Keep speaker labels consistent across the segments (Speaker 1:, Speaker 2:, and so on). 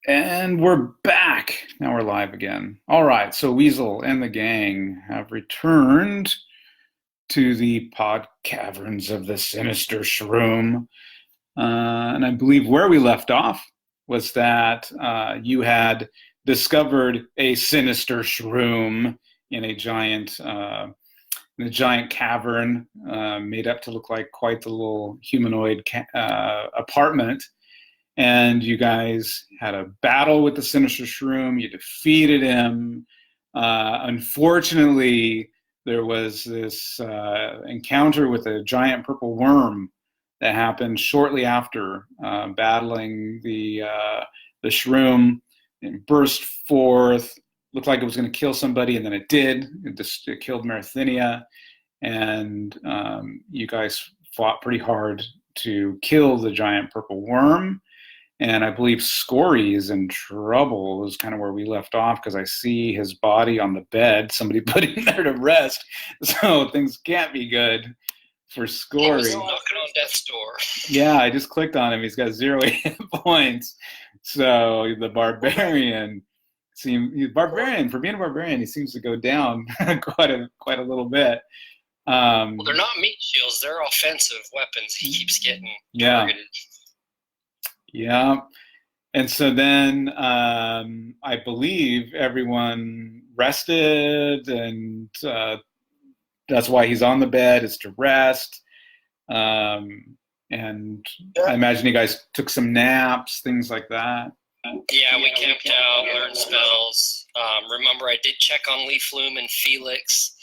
Speaker 1: And we're back. Now we're live again. All right, so Weasel and the gang have returned to the pod caverns of the sinister shroom. And I believe where we left off was that you had discovered a sinister shroom in a giant cavern made up to look like quite the little humanoid apartment. And you guys had a battle with the Sinister Shroom. You defeated him. Unfortunately, there was this encounter with a giant purple worm that happened shortly after battling the Shroom. It burst forth, looked like it was going to kill somebody, and then it did. It killed Marathinia, and you guys fought pretty hard to kill the giant purple worm. And I believe Scory is in trouble is kind of where we left off, because I see his body on the bed. Somebody put him there to rest. So things can't be good for Scory.
Speaker 2: He was knocking on death's door.
Speaker 1: Yeah, I just clicked on him. He's got 0 hit points. So the barbarian for being a barbarian, he seems to go down quite a little bit.
Speaker 2: Well, they're not meat shields. They're offensive weapons. He keeps getting targeted.
Speaker 1: Yeah. And so then I believe everyone rested, and that's why he's on the bed, is to rest. And I imagine you guys took some naps, things like that.
Speaker 2: Yeah, we camped out, learned spells. Remember, I did check on Leaf Loom and Felix.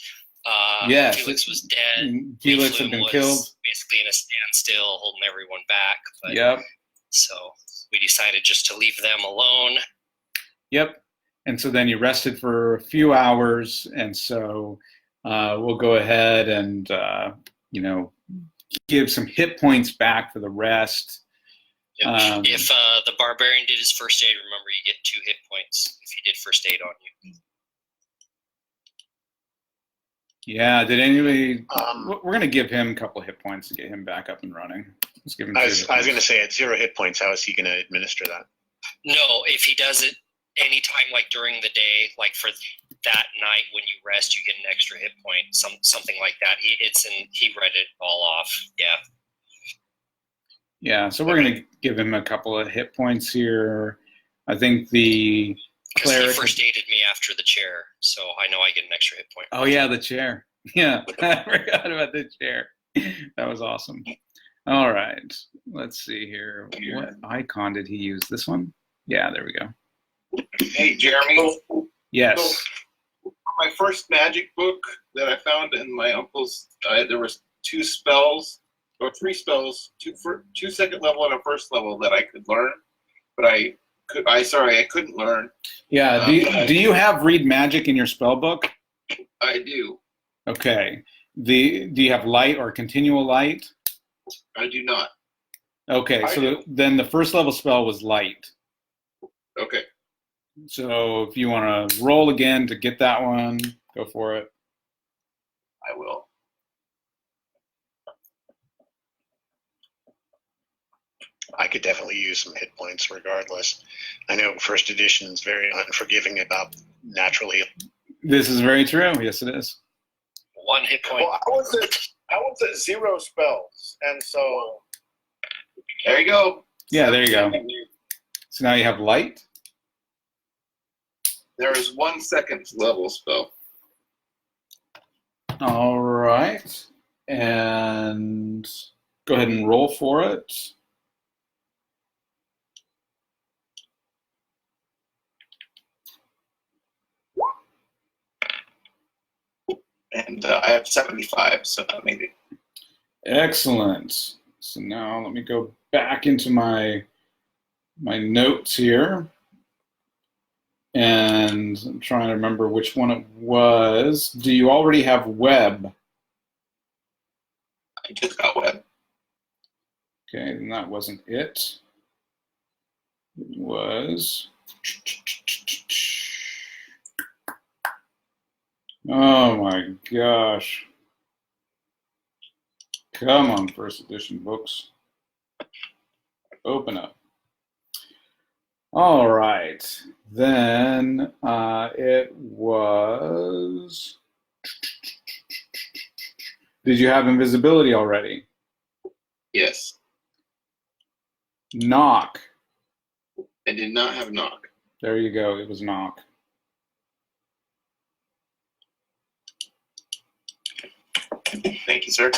Speaker 1: Yes.
Speaker 2: Felix was dead.
Speaker 1: Felix had been killed.
Speaker 2: Basically in a standstill, holding everyone back. But,
Speaker 1: yep.
Speaker 2: So we decided just to leave them alone.
Speaker 1: Yep. And so then you rested for a few hours, and so we'll go ahead and give some hit points back for the rest.
Speaker 2: Yep. If the barbarian did his first aid, remember you get 2 hit points if he did first aid on you.
Speaker 1: Yeah, did anybody? We're going to give him a couple of hit points to get him back up and running. Let's give him. I was
Speaker 3: going to say, at 0 hit points, how is he going to administer that?
Speaker 2: No, if he does it anytime, like during the day, like for that night when you rest, you get an extra hit point, something like that. He read it all off. Yeah.
Speaker 1: Yeah, so we're going to give him a couple of hit points here. I think the
Speaker 2: cleric, he first aided me after the chair, so I know I get an extra hit point.
Speaker 1: Oh yeah, the chair. Yeah, I forgot about the chair. That was awesome. All right, let's see here. What icon did he use? This one? Yeah, there we go.
Speaker 4: Hey, Jeremy.
Speaker 1: Yes.
Speaker 4: So, my first magic book that I found in my uncle's, there was 2 spells, or 3 spells, 2 second level and a first level that I could learn, but I couldn't learn.
Speaker 1: Yeah. Do you have read magic in your spell book?
Speaker 4: I do.
Speaker 1: Okay. Do you have light or continual light?
Speaker 4: I do not.
Speaker 1: Okay. So then the first level spell was light.
Speaker 4: Okay.
Speaker 1: So if you want to roll again to get that one, go for it.
Speaker 4: I will.
Speaker 3: I could definitely use some hit points regardless. I know first edition is very unforgiving about naturally.
Speaker 1: This is very true. Yes, it is.
Speaker 2: 1 hit point.
Speaker 5: Well, I was at 0 spells, and so
Speaker 4: there you go.
Speaker 1: Yeah, there you go. So now you have light.
Speaker 4: There is 1 second level spell.
Speaker 1: All right, and go ahead and roll for it.
Speaker 4: And I have 75, so that made it.
Speaker 1: Excellent. So now let me go back into my notes here. And I'm trying to remember which one it was. Do you already have web?
Speaker 4: I just got web.
Speaker 1: Okay, then that wasn't it. It was... Oh my gosh. Come on, first edition books. Open up. All right. Then it was. Did you have invisibility already?
Speaker 4: Yes.
Speaker 1: Knock.
Speaker 4: I did not have knock.
Speaker 1: There you go. It was knock.
Speaker 4: Thank you, sir.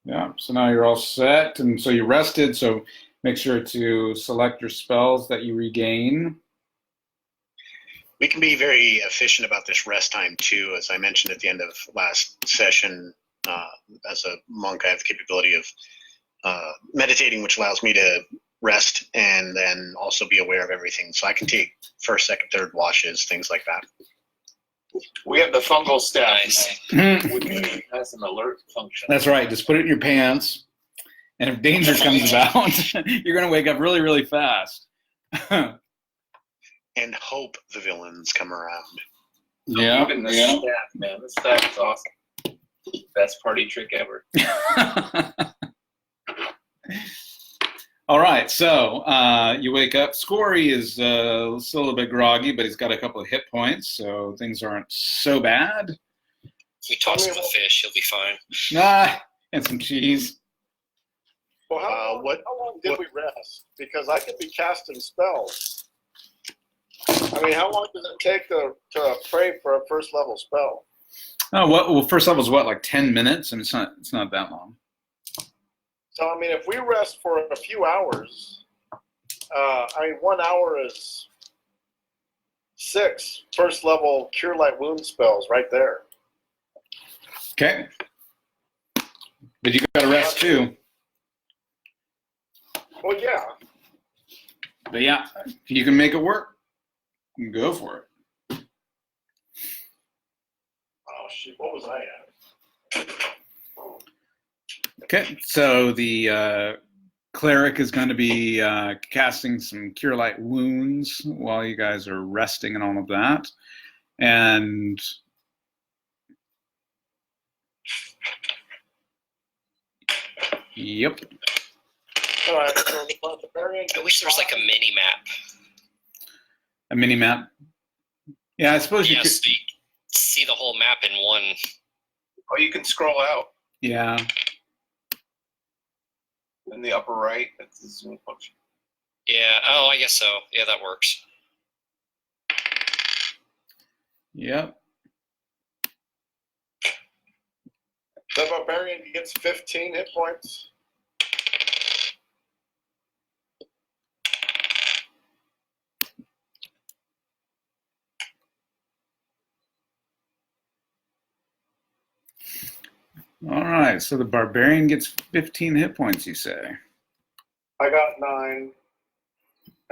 Speaker 1: Yeah. So now you're all set, and so you rested. So make sure to select your spells that you regain.
Speaker 3: We can be very efficient about this rest time too. As I mentioned at the end of last session, as a monk, I have the capability of meditating, which allows me to rest and then also be aware of everything. So I can take first, second, third washes, things like that.
Speaker 4: We have the fungal staff,
Speaker 2: Nice.
Speaker 4: which has an alert function.
Speaker 1: That's right. Just put it in your pants, and if danger comes about, you're going to wake up really, really fast.
Speaker 3: And hope the villains come around.
Speaker 1: Yeah.
Speaker 4: Even the staff, man. The staff is awesome. Best party trick ever.
Speaker 1: All right, so you wake up. Scory is still a little bit groggy, but he's got a couple of hit points, so things aren't so bad.
Speaker 2: If we toss him a fish, he'll be fine.
Speaker 1: And some cheese.
Speaker 5: Well, how long did we rest? Because I could be casting spells. I mean, how long does it take to pray for a first level spell?
Speaker 1: Oh, well, first level is what, like 10 minutes? And it's not that long.
Speaker 5: So, I mean, if we rest for a few hours, 1 hour is 6 first level Cure Light Wound spells right there.
Speaker 1: Okay. But you got to rest too.
Speaker 5: Well, yeah.
Speaker 1: But yeah, if you can make it work, go for it.
Speaker 5: Oh, shit. What was I at?
Speaker 1: Okay, so the cleric is going to be casting some Cure Light Wounds while you guys are resting and all of that. And yep.
Speaker 5: All right, so the barbarian
Speaker 2: I wish there was like a mini map.
Speaker 1: A mini map. Yeah, I suppose you
Speaker 2: Yes,
Speaker 1: could.
Speaker 2: so you see the whole map in one.
Speaker 4: Oh, you can scroll out
Speaker 1: Yeah.
Speaker 4: in the upper right. That's the zoom function.
Speaker 2: Yeah. Oh, I guess so. Yeah, that works.
Speaker 1: Yep.
Speaker 5: The barbarian gets 15 hit points.
Speaker 1: All right, so the barbarian gets 15 hit points, you say?
Speaker 5: I got 9.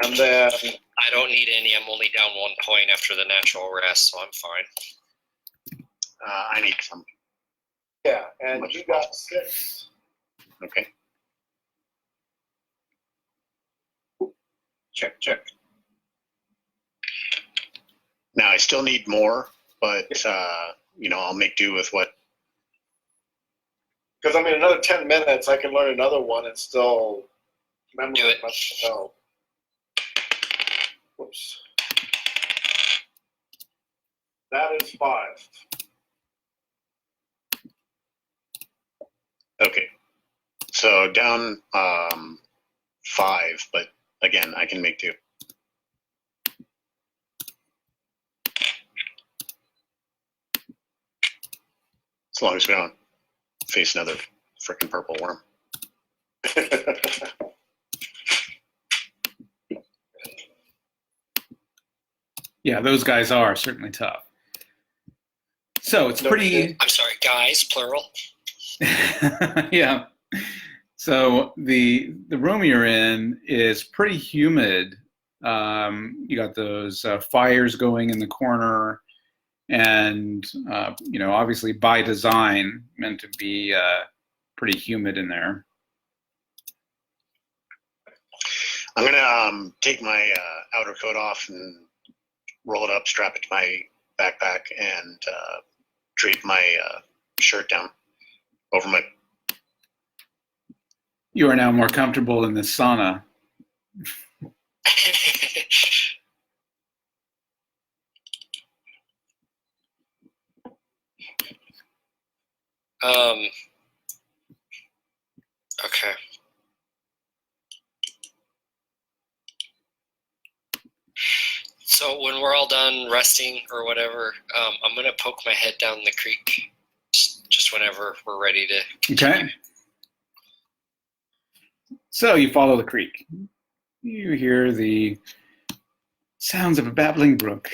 Speaker 5: And then
Speaker 2: I don't need any. I'm only down 1 point after the natural rest, so I'm fine.
Speaker 3: I need some.
Speaker 5: yeah, and you got 6.
Speaker 3: Okay.
Speaker 4: Check.
Speaker 3: Now I still need more, but I'll make do with what.
Speaker 5: Because I mean, another 10 minutes, I can learn another one and still memorize
Speaker 2: Do it.
Speaker 5: my spell. Whoops. That is 5.
Speaker 3: Okay. So down 5, but again, I can make do. As long as we don't face another freaking purple worm.
Speaker 1: Yeah, those guys are certainly tough. So it's pretty.
Speaker 2: I'm sorry, guys, plural.
Speaker 1: Yeah. So the room you're in is pretty humid. You got those fires going in the corner, and obviously by design, meant to be pretty humid in there.
Speaker 3: I'm gonna take my outer coat off and roll it up, strap it to my backpack, and drape my shirt down over my.
Speaker 1: You are now more comfortable in the sauna.
Speaker 2: Okay. So when we're all done resting or whatever, I'm gonna poke my head down the creek, just whenever we're ready to continue.
Speaker 1: Okay. So you follow the creek. You hear the sounds of a babbling brook.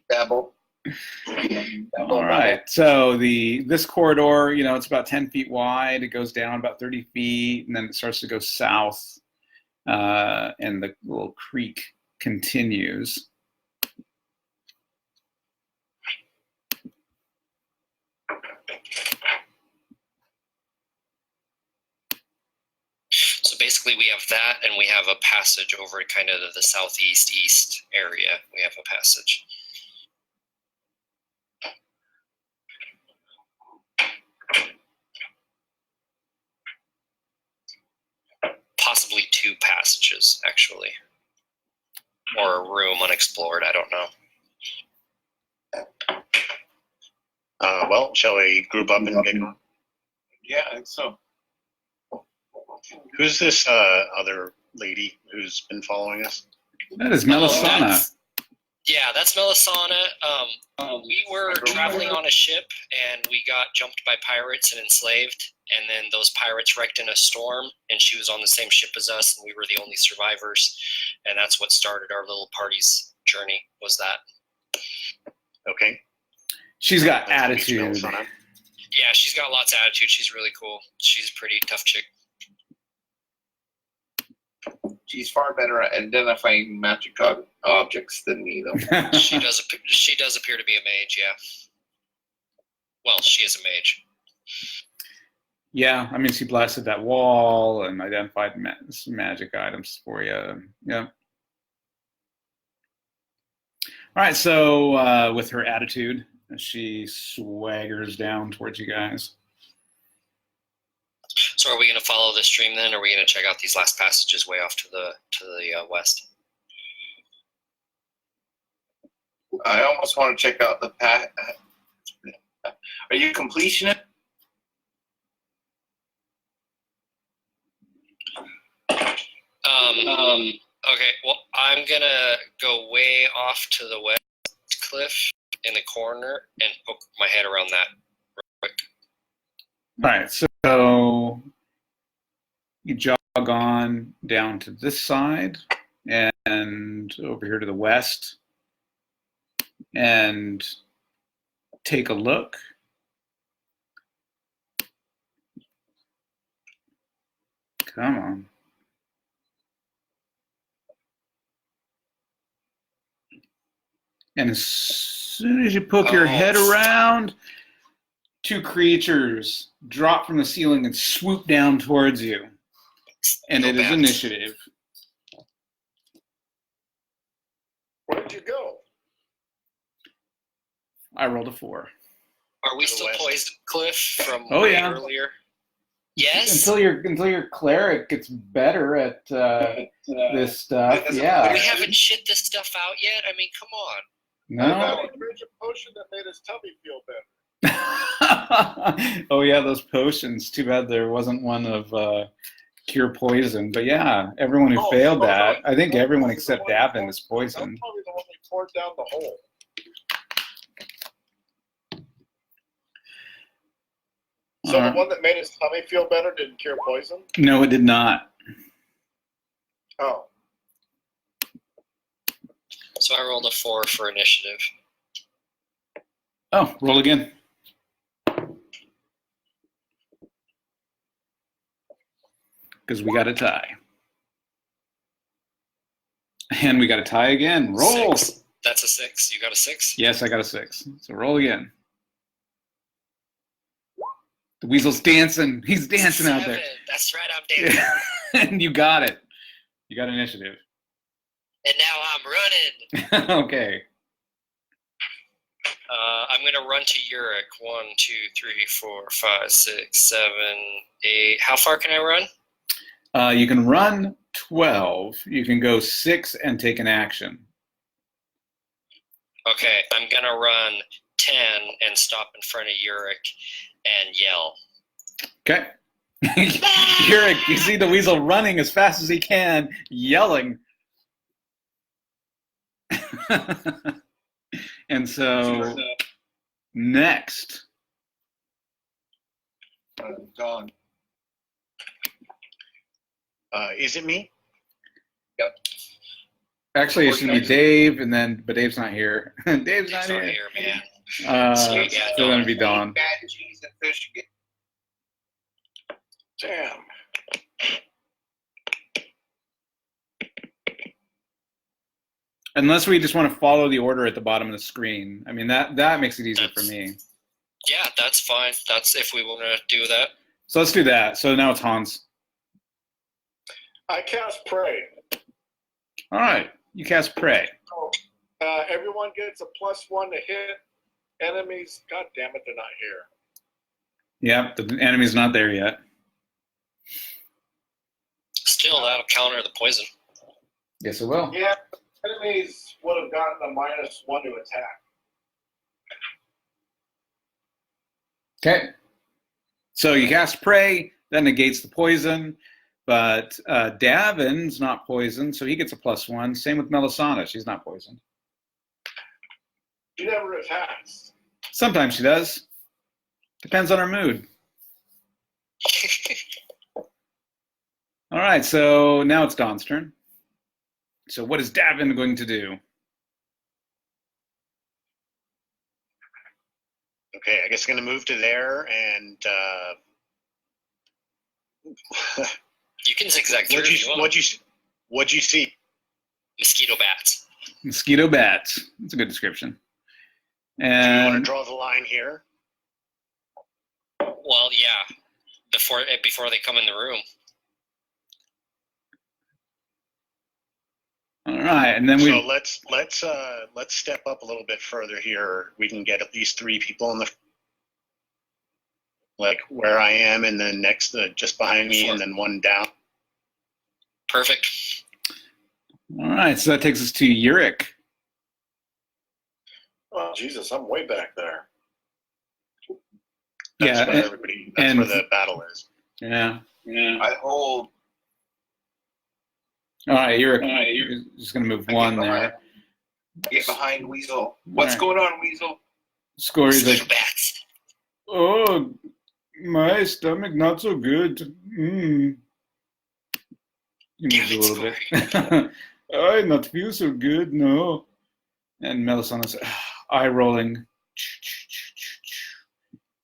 Speaker 4: Babble.
Speaker 1: All right. So this corridor, it's about 10 feet wide. It goes down about 30 feet, and then it starts to go south, and the little creek continues.
Speaker 2: So basically we have that, and we have a passage over kind of the southeast area. We have a passage. Possibly 2 passages, actually. Or a room unexplored, I don't know.
Speaker 3: Well, shall we group up and get going?
Speaker 4: Yeah, I think so.
Speaker 3: Who's this other lady who's been following us?
Speaker 1: That is Melisana.
Speaker 2: That's Melisana. We were traveling on a ship, and we got jumped by pirates and enslaved, and then those pirates wrecked in a storm, and she was on the same ship as us, and we were the only survivors, and that's what started our little party's journey, was that.
Speaker 3: Okay.
Speaker 1: She's got
Speaker 3: Nice to meet you,
Speaker 1: attitude.
Speaker 3: Melisana.
Speaker 2: Yeah, she's got lots of attitude. She's really cool. She's a pretty tough chick.
Speaker 4: She's far better at identifying magic objects than me, though.
Speaker 2: She does appear to be a mage, yeah. Well, she is a mage.
Speaker 1: Yeah, I mean, she blasted that wall and identified some magic items for you. Yeah. All right, so with her attitude, she swaggers down towards you guys.
Speaker 2: So are we going to follow the stream then, or are we going to check out these last passages way off to the west?
Speaker 4: I almost want to check out the path. Are you completionist?
Speaker 2: Okay, well, I'm going to go way off to the west cliff in the corner and poke my head around that real quick.
Speaker 1: All right, so you jog on down to this side and over here to the west and take a look. Come on. And as soon as you poke your head around, 2 creatures drop from the ceiling and swoop down towards you. And it is initiative.
Speaker 5: Where did you go?
Speaker 1: I rolled a 4.
Speaker 2: Are we still poised, Cliff, from earlier? Yes.
Speaker 1: Until your cleric gets better at this stuff, yeah.
Speaker 2: We haven't shit this stuff out yet. I mean, come on.
Speaker 1: No.
Speaker 5: I found a magic potion that made his tummy feel better.
Speaker 1: Oh yeah, those potions. Too bad there wasn't one of cure poison. But yeah, everyone who failed that, I think everyone except Davin is poisoned.
Speaker 5: That's probably the one we poured down the hole. So the one that made his tummy feel better didn't cure poison?
Speaker 1: No, it did not.
Speaker 5: Oh.
Speaker 2: So I rolled a 4 for initiative.
Speaker 1: Oh, roll again. Because we got a tie. And we got a tie again. Roll.
Speaker 2: 6. That's a 6. You got a 6?
Speaker 1: Yes, I got a 6. So roll again. The weasel's dancing. He's dancing
Speaker 2: 7.
Speaker 1: out there.
Speaker 2: That's right, I'm dancing.
Speaker 1: And you got it. You got initiative.
Speaker 2: And now I'm running.
Speaker 1: Okay.
Speaker 2: I'm going to run to Uric. 1, 2, 3, 4, 5, 6, 7, 8. How far can I run?
Speaker 1: You can run 12, you can go 6 and take an action.
Speaker 2: Okay, I'm gonna run 10 and stop in front of Yurik and yell.
Speaker 1: Okay. Yurik, you see the weasel running as fast as he can, yelling. And so, next.
Speaker 4: Dawn.
Speaker 3: Is it me?
Speaker 4: Yep.
Speaker 1: Actually, it should be Dave, but Dave's not here. Dave's not
Speaker 2: Not
Speaker 1: here.
Speaker 2: here, man.
Speaker 1: So
Speaker 2: yeah,
Speaker 1: it's going to be Dawn.
Speaker 4: Bad cheese and fish again.
Speaker 5: Damn.
Speaker 1: Unless we just want to follow the order at the bottom of the screen. I mean, that makes it easier for me.
Speaker 2: Yeah, that's fine. That's if we want to do that.
Speaker 1: So let's do that. So now it's Hans.
Speaker 5: I cast Prey.
Speaker 1: All right. You cast Prey.
Speaker 5: So, everyone gets a +1 to hit. Enemies, god damn it, they're not here.
Speaker 1: Yep, the enemy's not there yet.
Speaker 2: Still, that'll counter the poison.
Speaker 1: Yes, it will.
Speaker 5: Yeah, enemies would have gotten a -1 to attack.
Speaker 1: Okay. So you cast Prey, that negates the poison, but Davin's not poisoned, so he gets a +1. Same with Melisana, she's not poisoned.
Speaker 5: She never attacks.
Speaker 1: Sometimes she does. Depends on her mood. All right, so now it's Dawn's turn. So what is Davin going to do?
Speaker 3: Okay, I guess I'm going to move to there and
Speaker 2: You can zigzag through if you want.
Speaker 3: what'd you see?
Speaker 2: Mosquito bats.
Speaker 1: Mosquito bats. That's a good description.
Speaker 3: Do you want to
Speaker 1: And
Speaker 3: draw the line here?
Speaker 2: Well, yeah. Before they come in the room.
Speaker 1: all right, and then
Speaker 3: So
Speaker 1: we
Speaker 3: let's step up a little bit further here. We can get at least 3 people in the like where I am, and then next just behind me, and then 1 down.
Speaker 2: Perfect.
Speaker 1: all right, so that takes us to Yurik.
Speaker 5: Oh, Jesus, I'm way back there.
Speaker 3: That's
Speaker 1: Yeah,
Speaker 3: where everybody. That's
Speaker 1: and-
Speaker 3: where the battle is.
Speaker 1: Yeah.
Speaker 4: I hold.
Speaker 1: All right, Yurik. You're just going to move 1 there.
Speaker 4: Get behind Weasel. What's
Speaker 1: Right.
Speaker 4: going on, Weasel?
Speaker 1: Scory's
Speaker 2: Mosquito
Speaker 1: like,
Speaker 2: bats.
Speaker 1: oh, my stomach not so good. He moves a little bit. I not feel so good, no. And Melisana's eye rolling.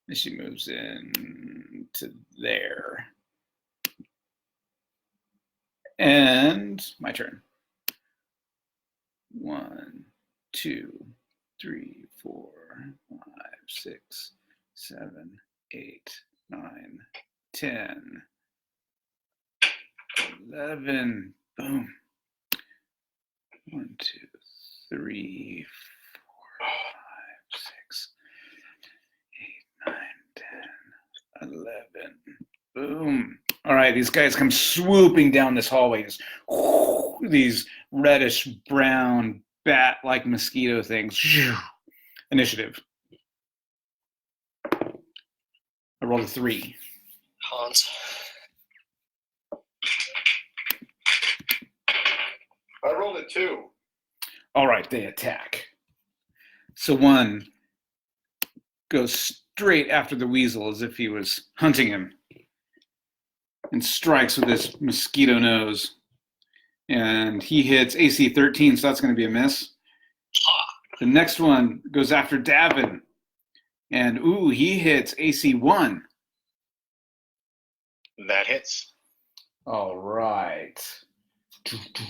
Speaker 1: And she moves in to there. And my turn. 1, 2, 3, 4, 5, 6, 7, 8, 9, 10, 11. Boom. 1, 2, 3, 4, 5, 6, 8, 9, 10, 11. Boom. All right, these guys come swooping down this hallway. Just these reddish brown bat-like mosquito things. Initiative. I rolled a 3.
Speaker 2: Hans.
Speaker 5: I rolled a 2.
Speaker 1: All right, they attack. So 1 goes straight after the weasel as if he was hunting him and strikes with his mosquito nose. And he hits AC 13, so that's going to be a miss. The next one goes after Davin. And, ooh, he hits AC 1.
Speaker 3: That hits.
Speaker 1: All right.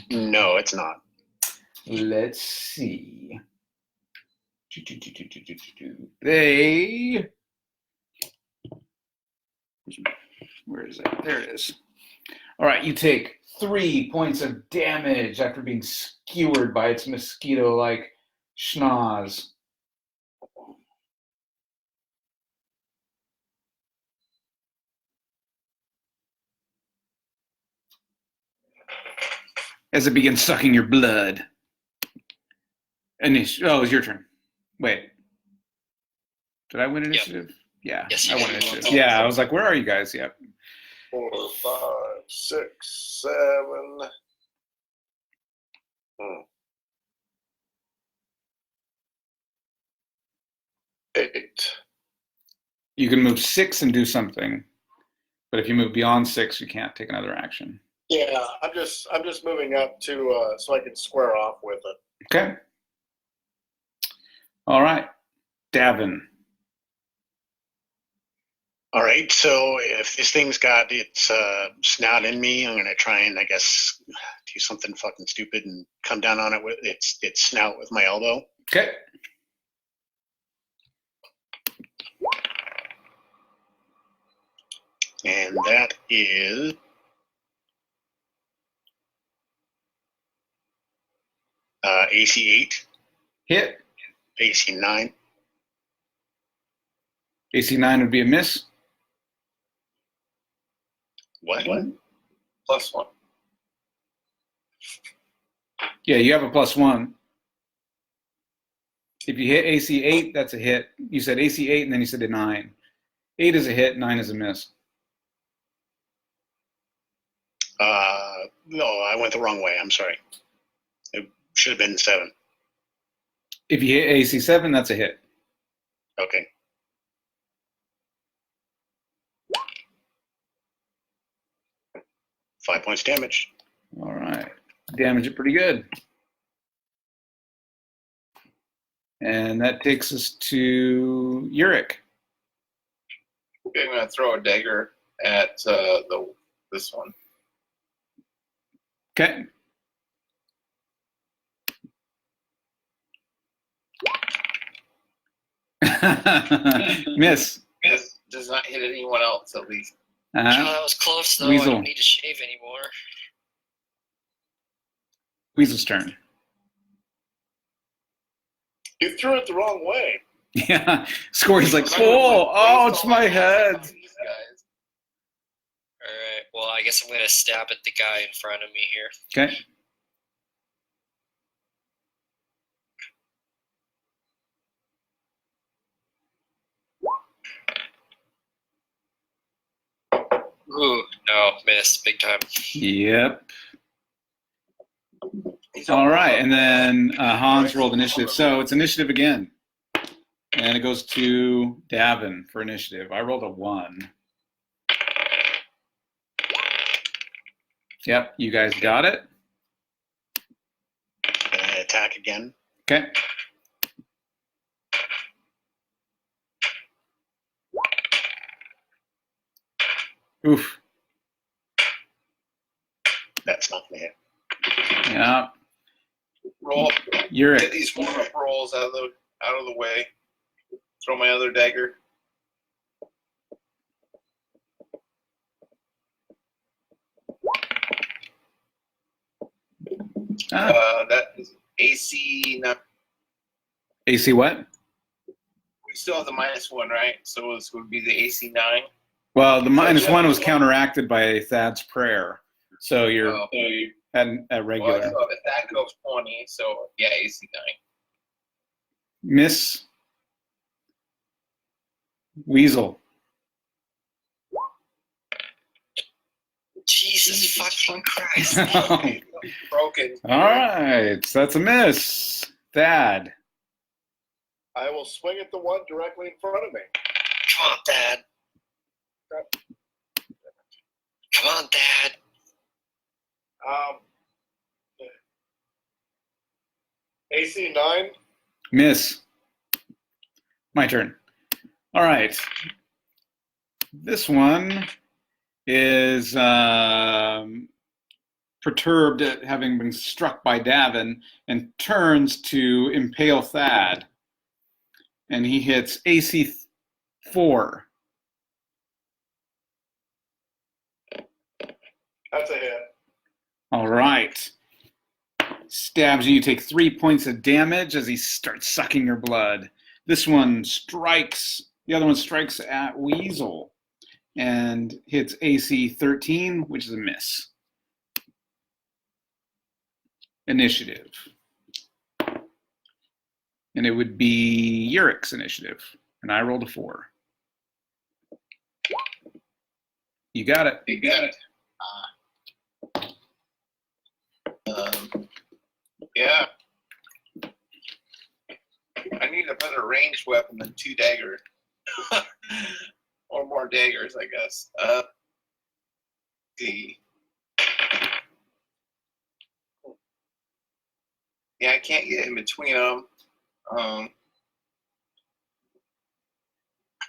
Speaker 3: No, it's not.
Speaker 1: Let's see. They... Where is it? There it is. All right, you take 3 points of damage after being skewered by its mosquito-like schnoz. as it begins sucking your blood. Oh, it's your turn. Wait. Did I win initiative? Yeah,
Speaker 2: Yes,
Speaker 1: I
Speaker 2: you
Speaker 1: won
Speaker 2: did.
Speaker 1: initiative. Yeah, I was like, where are you guys? Yep.
Speaker 5: 4, 5, 6, 7. 8.
Speaker 1: You can move 6 and do something, but if you move beyond 6, you can't take another action.
Speaker 5: Yeah, I'm just moving up to so I can square off with it.
Speaker 1: Okay. All right, Davin.
Speaker 3: All right, so if this thing's got its snout in me, I'm gonna try and, I guess, do something fucking stupid and come down on it with its snout with my elbow.
Speaker 1: Okay.
Speaker 3: And that is AC 8.
Speaker 1: Hit.
Speaker 3: AC 9.
Speaker 1: AC 9 would be a miss.
Speaker 3: What?
Speaker 4: +1.
Speaker 1: Yeah, you have a +1. If you hit AC 8, that's a hit. You said AC 8, and then you said a 9. 8 is a hit, 9 is a miss.
Speaker 3: No, I went the wrong way. I'm sorry. It should have been 7.
Speaker 1: If you hit AC 7, that's a hit.
Speaker 3: Okay. Five points damage.
Speaker 1: All right. Damage it pretty good. And that takes us to Yurik.
Speaker 4: Okay, I'm gonna throw a dagger at this one.
Speaker 1: Okay. Miss.
Speaker 4: This does not hit anyone else, at least.
Speaker 2: Oh, that was close, though.
Speaker 1: Weasel.
Speaker 2: I don't need to shave anymore.
Speaker 1: Weasel's turn.
Speaker 5: You threw it the wrong way.
Speaker 1: Yeah. Scory's like, oh, it's my head.
Speaker 4: These guys.
Speaker 2: All right. Well, I guess I'm going to stab at the guy in front of me here.
Speaker 1: Okay.
Speaker 2: Ooh, no, missed big time.
Speaker 1: Yep. All right, and then Hans rolled initiative. So it's initiative again. And it goes to Davin for initiative. I rolled a 1. Yep, you guys got it.
Speaker 3: And I attack again.
Speaker 1: Okay. Oof.
Speaker 3: That's not gonna hit.
Speaker 1: Yeah.
Speaker 4: Roll.
Speaker 1: You're
Speaker 4: Get
Speaker 1: it.
Speaker 4: these warm-up rolls out of the way. Throw my other dagger. That is AC.
Speaker 1: AC what?
Speaker 4: We still have the -1, right? So this would be the AC 9.
Speaker 1: Well, the -1 was counteracted by Thad's prayer. So you're at regular.
Speaker 4: Well, if that goes 20, so yeah, AC 9.
Speaker 1: Miss Weasel.
Speaker 2: Jesus fucking Christ.
Speaker 4: Broken.
Speaker 1: All right, so that's a miss. Thad.
Speaker 5: I will swing at the one directly in front of me.
Speaker 2: Come on, Dad. Come on, Dad.
Speaker 5: AC 9.
Speaker 1: Miss. My turn. All right. This one is perturbed at having been struck by Davin and turns to impale Thad. And he hits AC 4.
Speaker 5: That's a hit.
Speaker 1: All right. Stabs you. You take 3 points of damage as he starts sucking your blood. This one strikes. The other one strikes at Weasel and hits AC 13, which is a miss. initiative. And it would be Urik's initiative. And I rolled a 4. You got it.
Speaker 4: You got it. Yeah. I need a better ranged weapon than 2 daggers. Or more daggers, I guess. See. Yeah, I can't get in between them.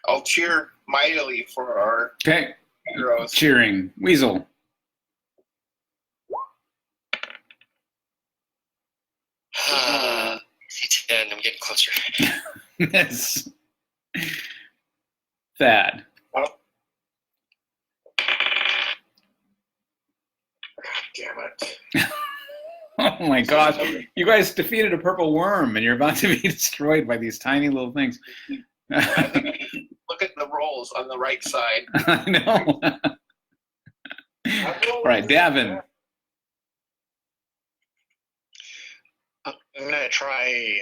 Speaker 4: I'll cheer mightily for our heroes.
Speaker 1: Cheering. Weasel.
Speaker 2: C10, I'm getting closer.
Speaker 1: Yes. Thad.
Speaker 5: Damn it.
Speaker 1: Oh my gosh. You guys defeated a purple worm and you're about to be destroyed by these tiny little things.
Speaker 4: Look at the rolls on the right side.
Speaker 1: I know. All right, Davin.
Speaker 3: I'm going to try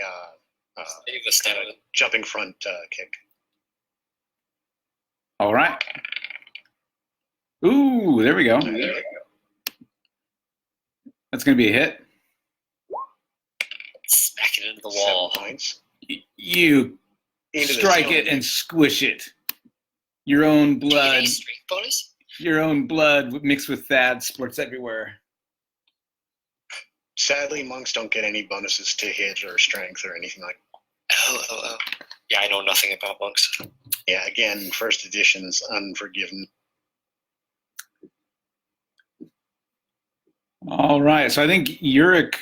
Speaker 3: jumping front kick.
Speaker 1: All right. Ooh, there we go. That's going to be a hit.
Speaker 2: Smack it into the wall.
Speaker 3: 7 points.
Speaker 1: You strike it and squish it. Your own blood.
Speaker 2: Any strength bonus?
Speaker 1: Your own blood mixed with Thad splurts everywhere.
Speaker 3: Sadly, monks don't get any bonuses to hit or strength or anything like that.
Speaker 2: Oh. Yeah, I know nothing about monks.
Speaker 3: Yeah, again, first edition's Unforgiven.
Speaker 1: All right, so I think Urik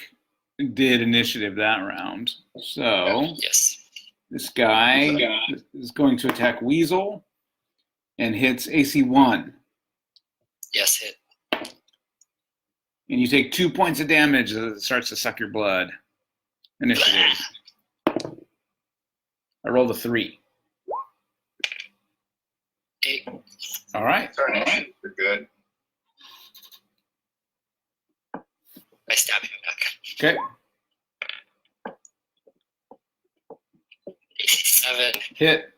Speaker 1: did initiative that round. So
Speaker 2: yes,
Speaker 1: this guy is going to attack Weasel and hits AC 1.
Speaker 2: Yes, hit.
Speaker 1: And you take 2 points of damage as it starts to suck your blood. Initiative. I rolled a 3.
Speaker 2: 8.
Speaker 1: All right.
Speaker 4: Sorry, you're good.
Speaker 2: I stab him back.
Speaker 1: Okay.
Speaker 2: 87.
Speaker 1: Hit.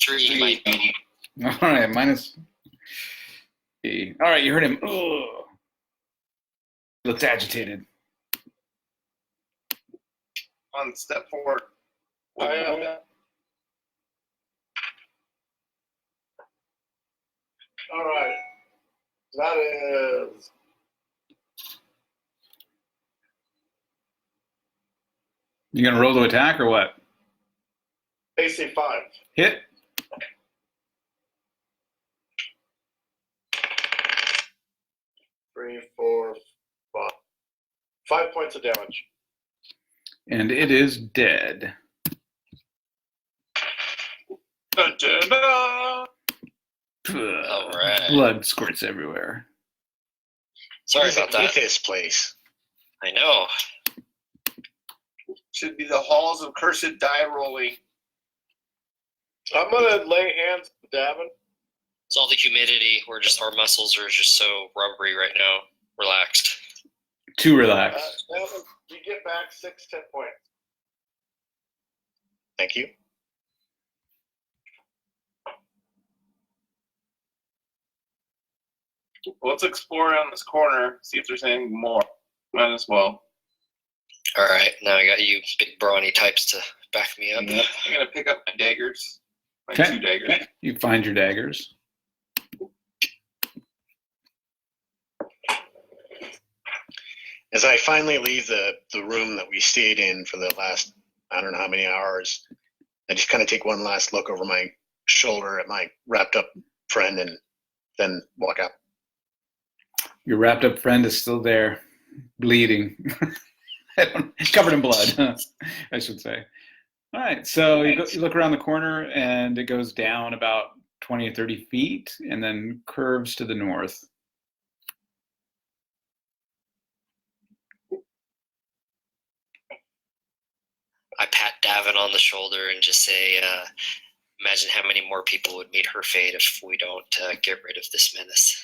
Speaker 2: 3 might be.
Speaker 1: All right, minus. All right, you heard him. Ugh. Looks agitated.
Speaker 4: On step forward.
Speaker 5: I am. All right. That is.
Speaker 1: You gonna roll to attack or what?
Speaker 5: AC 5.
Speaker 1: Hit.
Speaker 5: Three, 4, 5. 5 points of damage.
Speaker 1: And it is dead.
Speaker 4: Da-da-da.
Speaker 2: All right.
Speaker 1: Blood squirts everywhere.
Speaker 2: Sorry
Speaker 3: What is
Speaker 2: about
Speaker 3: it
Speaker 2: that.
Speaker 3: with this place?
Speaker 2: I know.
Speaker 4: Should be the halls of cursed die rolling.
Speaker 5: I'm going to lay hands on Davin.
Speaker 2: It's all the humidity. Our muscles are just so rubbery right now. Relaxed.
Speaker 1: Too relaxed.
Speaker 5: Davin, you get back 6 10 points.
Speaker 3: Thank you.
Speaker 4: Let's explore around this corner, see if there's anything more. Might as well.
Speaker 2: All right, now I got you big brawny types to back me up.
Speaker 4: I'm gonna pick up my daggers. My
Speaker 1: Okay.
Speaker 4: 2 daggers.
Speaker 1: You find your daggers.
Speaker 3: As I finally leave the room that we stayed in for the last, I don't know how many hours, I just kind of take one last look over my shoulder at my wrapped up friend and then walk out.
Speaker 1: Your wrapped up friend is still there, bleeding. Covered in blood, I should say. All right, so you look around the corner and it goes down about 20 or 30 feet and then curves to the north.
Speaker 2: I pat Davin on the shoulder and just say, imagine how many more people would meet her fate if we don't get rid of this menace.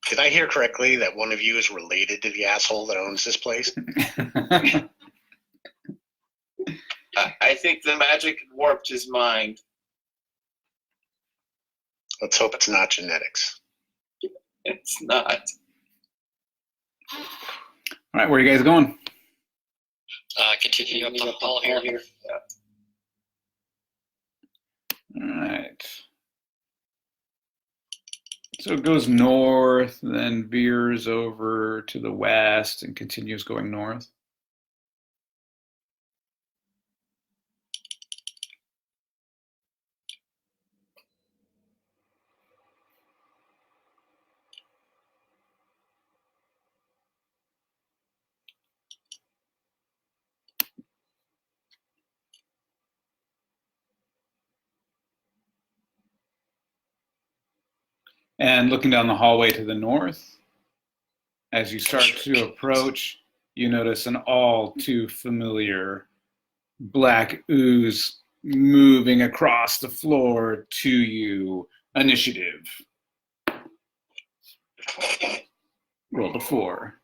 Speaker 3: Did I hear correctly that one of you is related to the asshole that owns this place?
Speaker 4: I think the magic warped his mind.
Speaker 3: Let's hope it's not genetics.
Speaker 4: It's not.
Speaker 1: All right, where are you guys going?
Speaker 2: Continue up the hall here.
Speaker 4: Yeah.
Speaker 1: All right. So it goes north, then veers over to the west and continues going north. And looking down the hallway to the north, as you start to approach, you notice an all too familiar black ooze moving across the floor to you. Initiative. Roll a 4.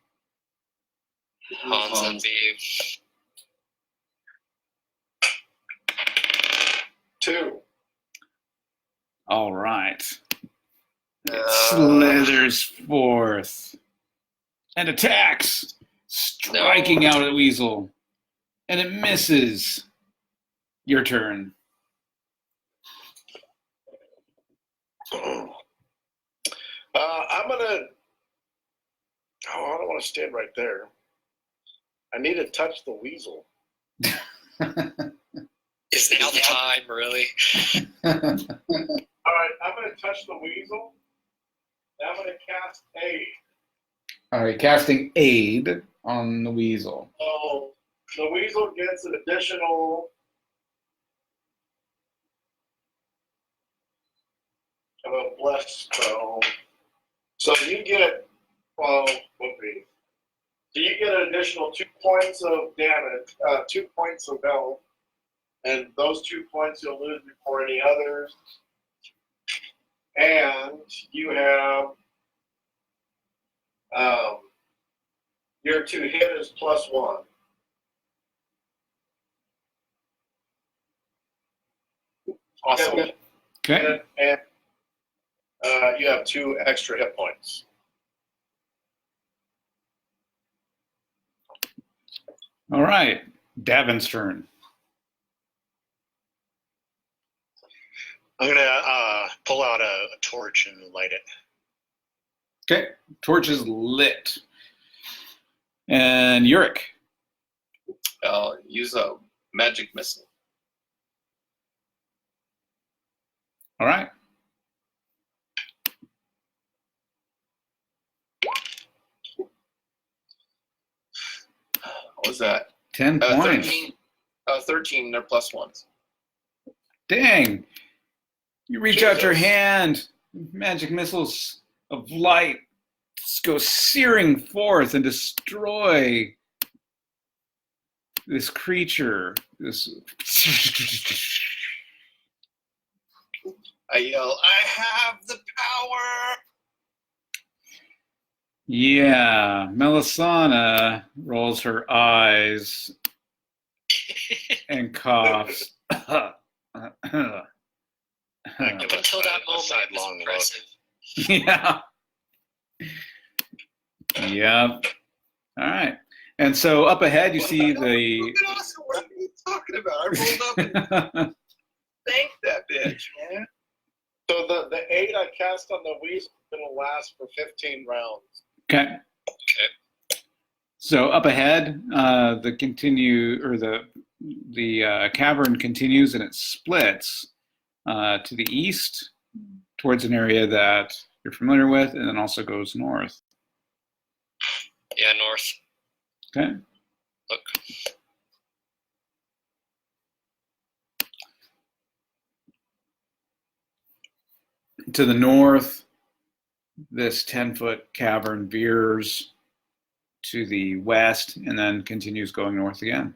Speaker 2: Hans and Viv.
Speaker 5: 2.
Speaker 1: All right. It slithers forth and attacks, striking out at Weasel. And it misses. Your turn.
Speaker 5: I'm gonna. Oh, I don't want to stand right there. I need to touch the weasel.
Speaker 2: Is now the time, really?
Speaker 5: All right, I'm gonna touch the weasel. And I'm gonna cast aid.
Speaker 1: All right, casting aid on the Weasel.
Speaker 5: So the weasel gets an additional. Of a blessed spell. So you get, well, would be. So you get an additional 2 points of damage, 2 points of health, and those 2 points you'll lose before any others. And you have your to hit is +1.
Speaker 4: Awesome.
Speaker 1: Okay.
Speaker 5: And you have 2 extra hit points.
Speaker 1: All right. Davin's turn.
Speaker 3: I'm going to pull out a torch and light it.
Speaker 1: Okay. Torch is lit. And Yurik.
Speaker 4: I'll use a magic missile.
Speaker 1: All right.
Speaker 4: What was that?
Speaker 1: 10 points.
Speaker 4: 13, they're +1s.
Speaker 1: Dang. You reach out your hand. Magic missiles of light go searing forth and destroy this creature. This.
Speaker 4: I yell, I have the power!
Speaker 1: Yeah, Melisana rolls her eyes and coughs.
Speaker 2: Up until that moment, it was impressive.
Speaker 1: Yeah. Yep. All right. And so up ahead, you see the.
Speaker 4: What are you talking about? I rolled up and thanked that bitch, man.
Speaker 5: So the aid I cast on the weasel is going to last for 15 rounds.
Speaker 1: Okay. So up ahead, the cavern continues and it splits to the east towards an area that you're familiar with, and then also goes north.
Speaker 2: Yeah, north.
Speaker 1: Okay.
Speaker 2: Look.
Speaker 1: To the north, this 10-foot cavern veers to the west and then continues going north again.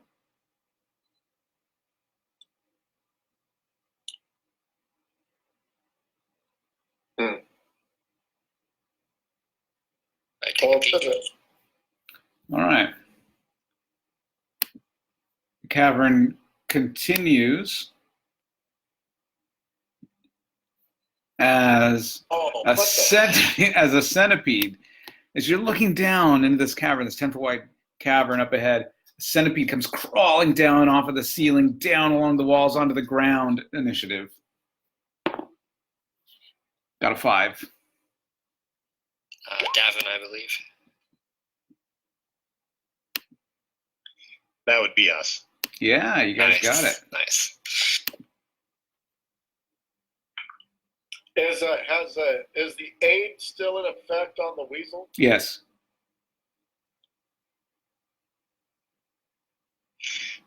Speaker 2: Take a peek.
Speaker 1: All right. The cavern continues as a centipede. As you're looking down into this cavern, this 10-foot wide cavern up ahead, a centipede comes crawling down off of the ceiling, down along the walls onto the ground. Initiative. Got a 5.
Speaker 2: Davin, I believe.
Speaker 3: That would be us.
Speaker 1: Yeah, you guys got it.
Speaker 2: Nice.
Speaker 5: Is the aid still in effect on the weasel?
Speaker 1: Yes.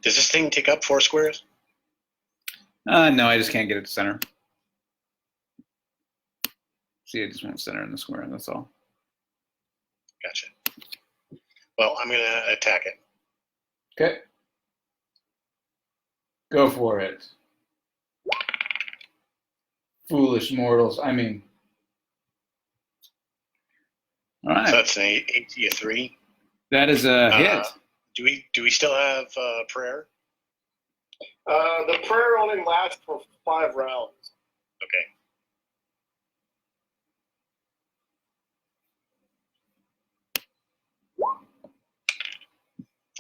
Speaker 3: Does this thing take up 4 squares?
Speaker 1: No, I just can't get it to center. See, I just won't center in the square, that's all.
Speaker 3: Gotcha. Well, I'm going to attack it.
Speaker 1: Okay. Go for it. Foolish mortals. I mean. All right.
Speaker 3: So that's an AC of 3.
Speaker 1: That is a hit.
Speaker 3: Do we still have prayer?
Speaker 5: The prayer only lasts for 5 rounds.
Speaker 3: Okay.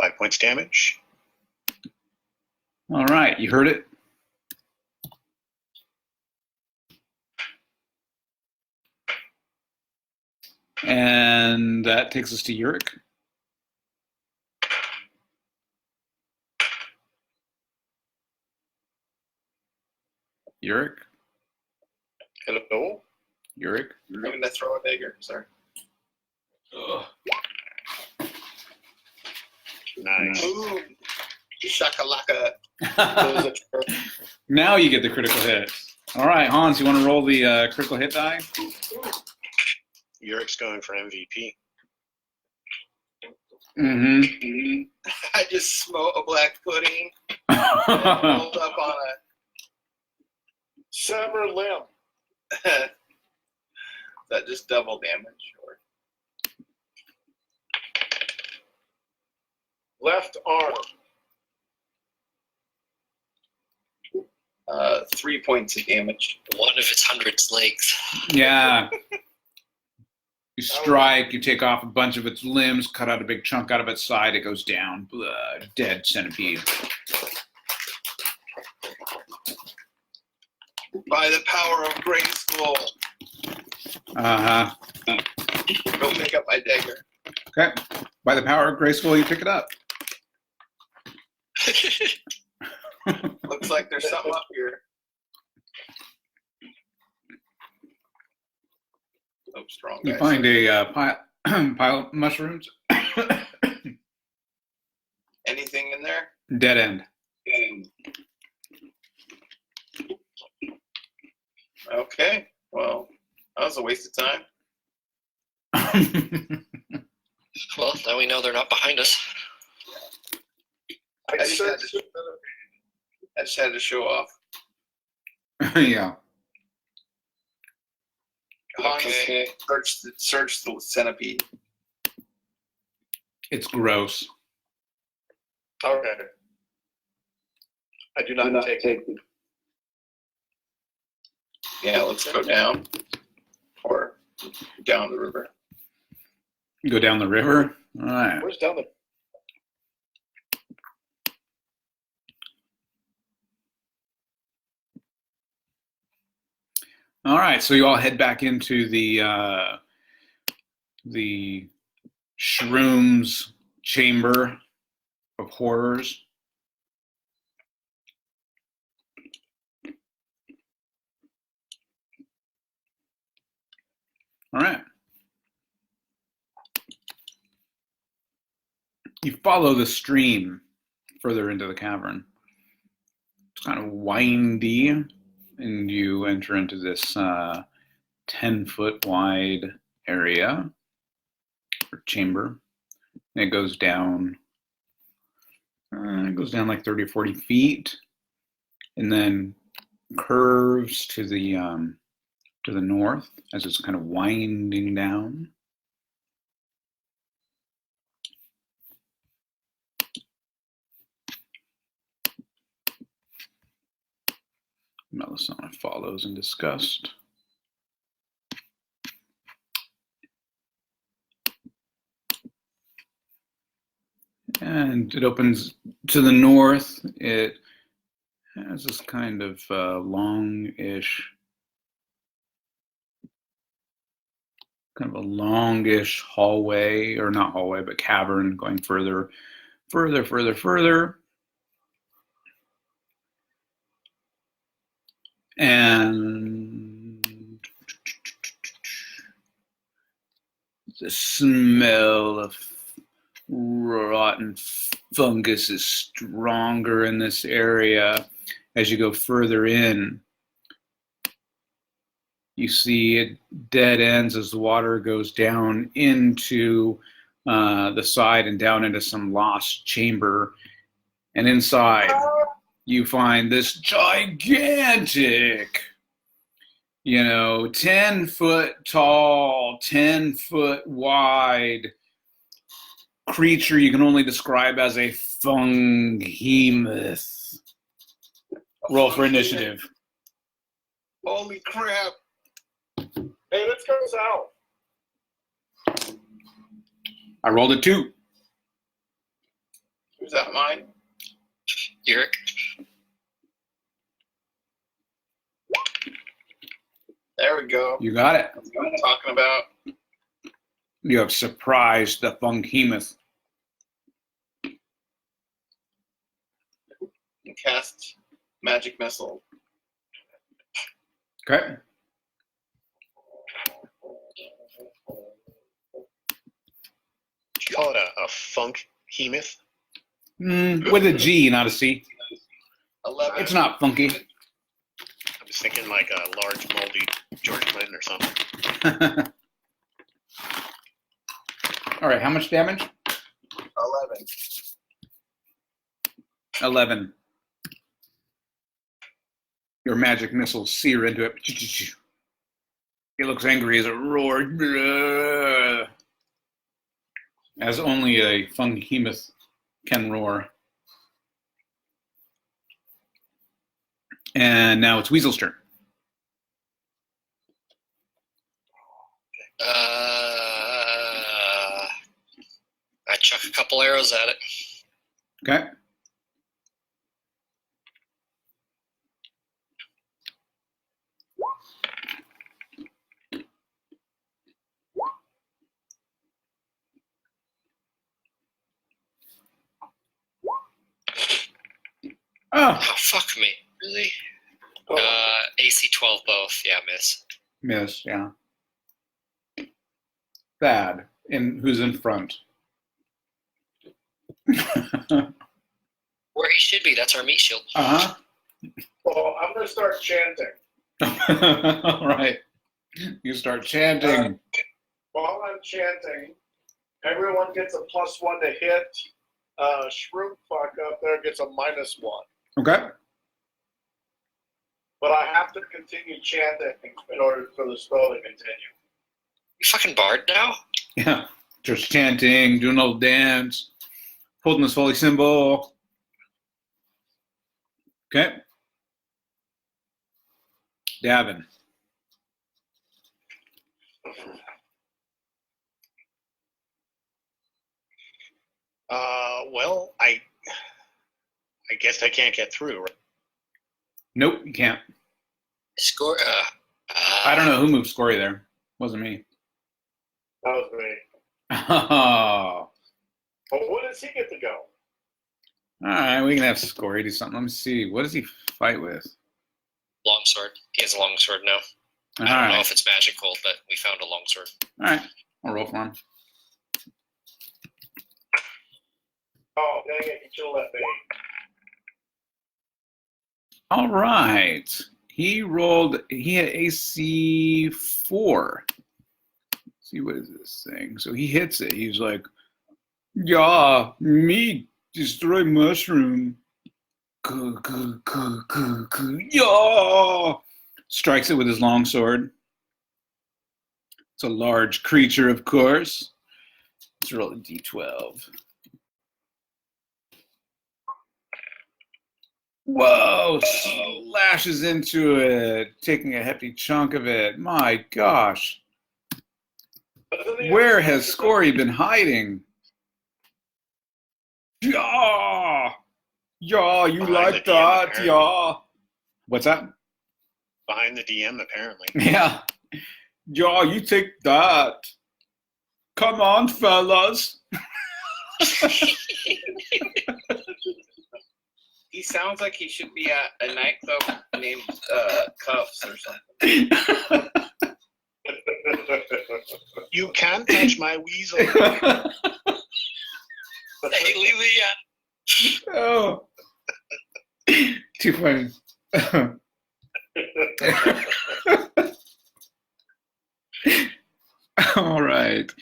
Speaker 3: Five points damage.
Speaker 1: All right, you heard it. And that takes us to Yurik. Yurik?
Speaker 5: Hello?
Speaker 1: Yurik?
Speaker 4: I'm going to throw a dagger. Sorry.
Speaker 1: Ugh.
Speaker 3: Nice.
Speaker 4: Ooh. Shakalaka.
Speaker 1: Now you get the critical hit. All right, Hans, you want to roll the critical hit die?
Speaker 3: Yurik's going for MVP.
Speaker 1: Mm-hmm.
Speaker 4: I just smote a black pudding and rolled up on a
Speaker 5: Sever limb.
Speaker 4: that just double damage. Or
Speaker 5: Left arm.
Speaker 4: 3 points of damage.
Speaker 2: One of its 100 legs.
Speaker 1: Yeah. You strike, you take off a bunch of its limbs, cut out a big chunk out of its side, it goes down. Blood, dead centipede.
Speaker 4: By the power of Grayskull.
Speaker 1: Uh-huh.
Speaker 4: Go pick up my dagger.
Speaker 1: Okay. By the power of Grayskull, you pick it up.
Speaker 4: Looks like there's something up here. Oh, strong guys.
Speaker 1: You find a pile of mushrooms.
Speaker 4: Anything in there?
Speaker 1: Dead end.
Speaker 4: Okay. Well, that was a waste of time.
Speaker 2: Well, now we know they're not behind us.
Speaker 4: I just had to show off.
Speaker 1: Yeah.
Speaker 2: Okay.
Speaker 4: Search the centipede.
Speaker 1: It's gross.
Speaker 5: Okay. I do not take it.
Speaker 4: Yeah, let's go down. Or down the river.
Speaker 1: Go down the river. All right.
Speaker 5: Where's down the...
Speaker 1: All right, so you all head back into the shrooms chamber of horrors. All right. You follow the stream further into the cavern. It's kind of windy, and you enter into this 10-foot wide area or chamber. And it goes down. It goes down like 30 or 40 feet, and then curves to the north as it's kind of winding down. Melisana follows in disgust. And it opens to the north. It has this kind of longish hallway, or not hallway, but cavern going further. And the smell of rotten fungus is stronger in this area. As you go further in, you see it dead ends as the water goes down into the side and down into some lost chamber. And inside, you find this gigantic, 10-foot tall, 10-foot wide creature you can only describe as a funghemoth. Roll for initiative.
Speaker 4: Holy crap!
Speaker 5: Hey, let's go south.
Speaker 1: I rolled a 2.
Speaker 4: Who's that, mine?
Speaker 2: Eric.
Speaker 4: There we go.
Speaker 1: You got it.
Speaker 4: That's what I'm talking about.
Speaker 1: You have surprised the funghemoth.
Speaker 4: Cast magic missile.
Speaker 1: Okay.
Speaker 3: You call it a funghemoth?
Speaker 1: With a G, not a C.
Speaker 4: 11.
Speaker 1: It's not funky.
Speaker 3: I was thinking like a large moldy George Clinton or something.
Speaker 1: All right, how much damage?
Speaker 4: 11.
Speaker 1: 11. Your magic missiles sear into it. It looks angry as it roars. As only a funghemoth can roar. And now it's Weasel's turn.
Speaker 2: I chuck a couple arrows at it.
Speaker 1: Okay. Oh,
Speaker 2: fuck me. Really? AC 12 both. Yeah, miss.
Speaker 1: miss, yeah. Thad, who's in front.
Speaker 2: Where he should be. That's our meat shield.
Speaker 1: Uh-huh.
Speaker 5: Well, I'm going to start chanting.
Speaker 1: All right. You start chanting.
Speaker 5: While I'm chanting, everyone gets a +1 to hit. Shroom fuck up there gets a -1.
Speaker 1: Okay.
Speaker 5: But I have to continue chanting in order for the spell to continue.
Speaker 2: You fucking bard now?
Speaker 1: Yeah. Just chanting, doing a little dance, holding this holy symbol. Okay. Davin.
Speaker 3: Well, I guess I can't get through. Right?
Speaker 1: Nope, you can't.
Speaker 2: Score.
Speaker 1: I don't know who moved Scory there. Wasn't me.
Speaker 5: That was me.
Speaker 1: Oh.
Speaker 5: Well, when does he get to go?
Speaker 1: All right, we can have Scory do something. Let me see. What does he fight with?
Speaker 2: Longsword. He has a longsword now.
Speaker 1: All
Speaker 2: I don't know
Speaker 1: right.
Speaker 2: if it's magical, but we found a longsword.
Speaker 1: All right. I'll roll for him.
Speaker 5: Oh, dang it, you should have let me.
Speaker 1: All right. He had AC 4. Let's see, what is this thing? So he hits it. He's like, yeah, me destroy mushroom. Yeah. Strikes it with his longsword. It's a large creature, of course. Let's roll a d12. Whoa! Slashes into it, taking a hefty chunk of it. My gosh. Where has Scory been hiding? Yeah! Yeah, you
Speaker 3: Behind
Speaker 1: like
Speaker 3: the DM,
Speaker 1: that?
Speaker 3: apparently.
Speaker 1: Yeah. What's that?
Speaker 3: Behind the DM, apparently.
Speaker 1: Yeah. Yeah, you take that. Come on, fellas.
Speaker 4: He sounds like he should be at a nightclub named Cuffs or something.
Speaker 3: You can't touch my weasel.
Speaker 2: Hey, Lillian.
Speaker 1: Oh. Too funny. All right.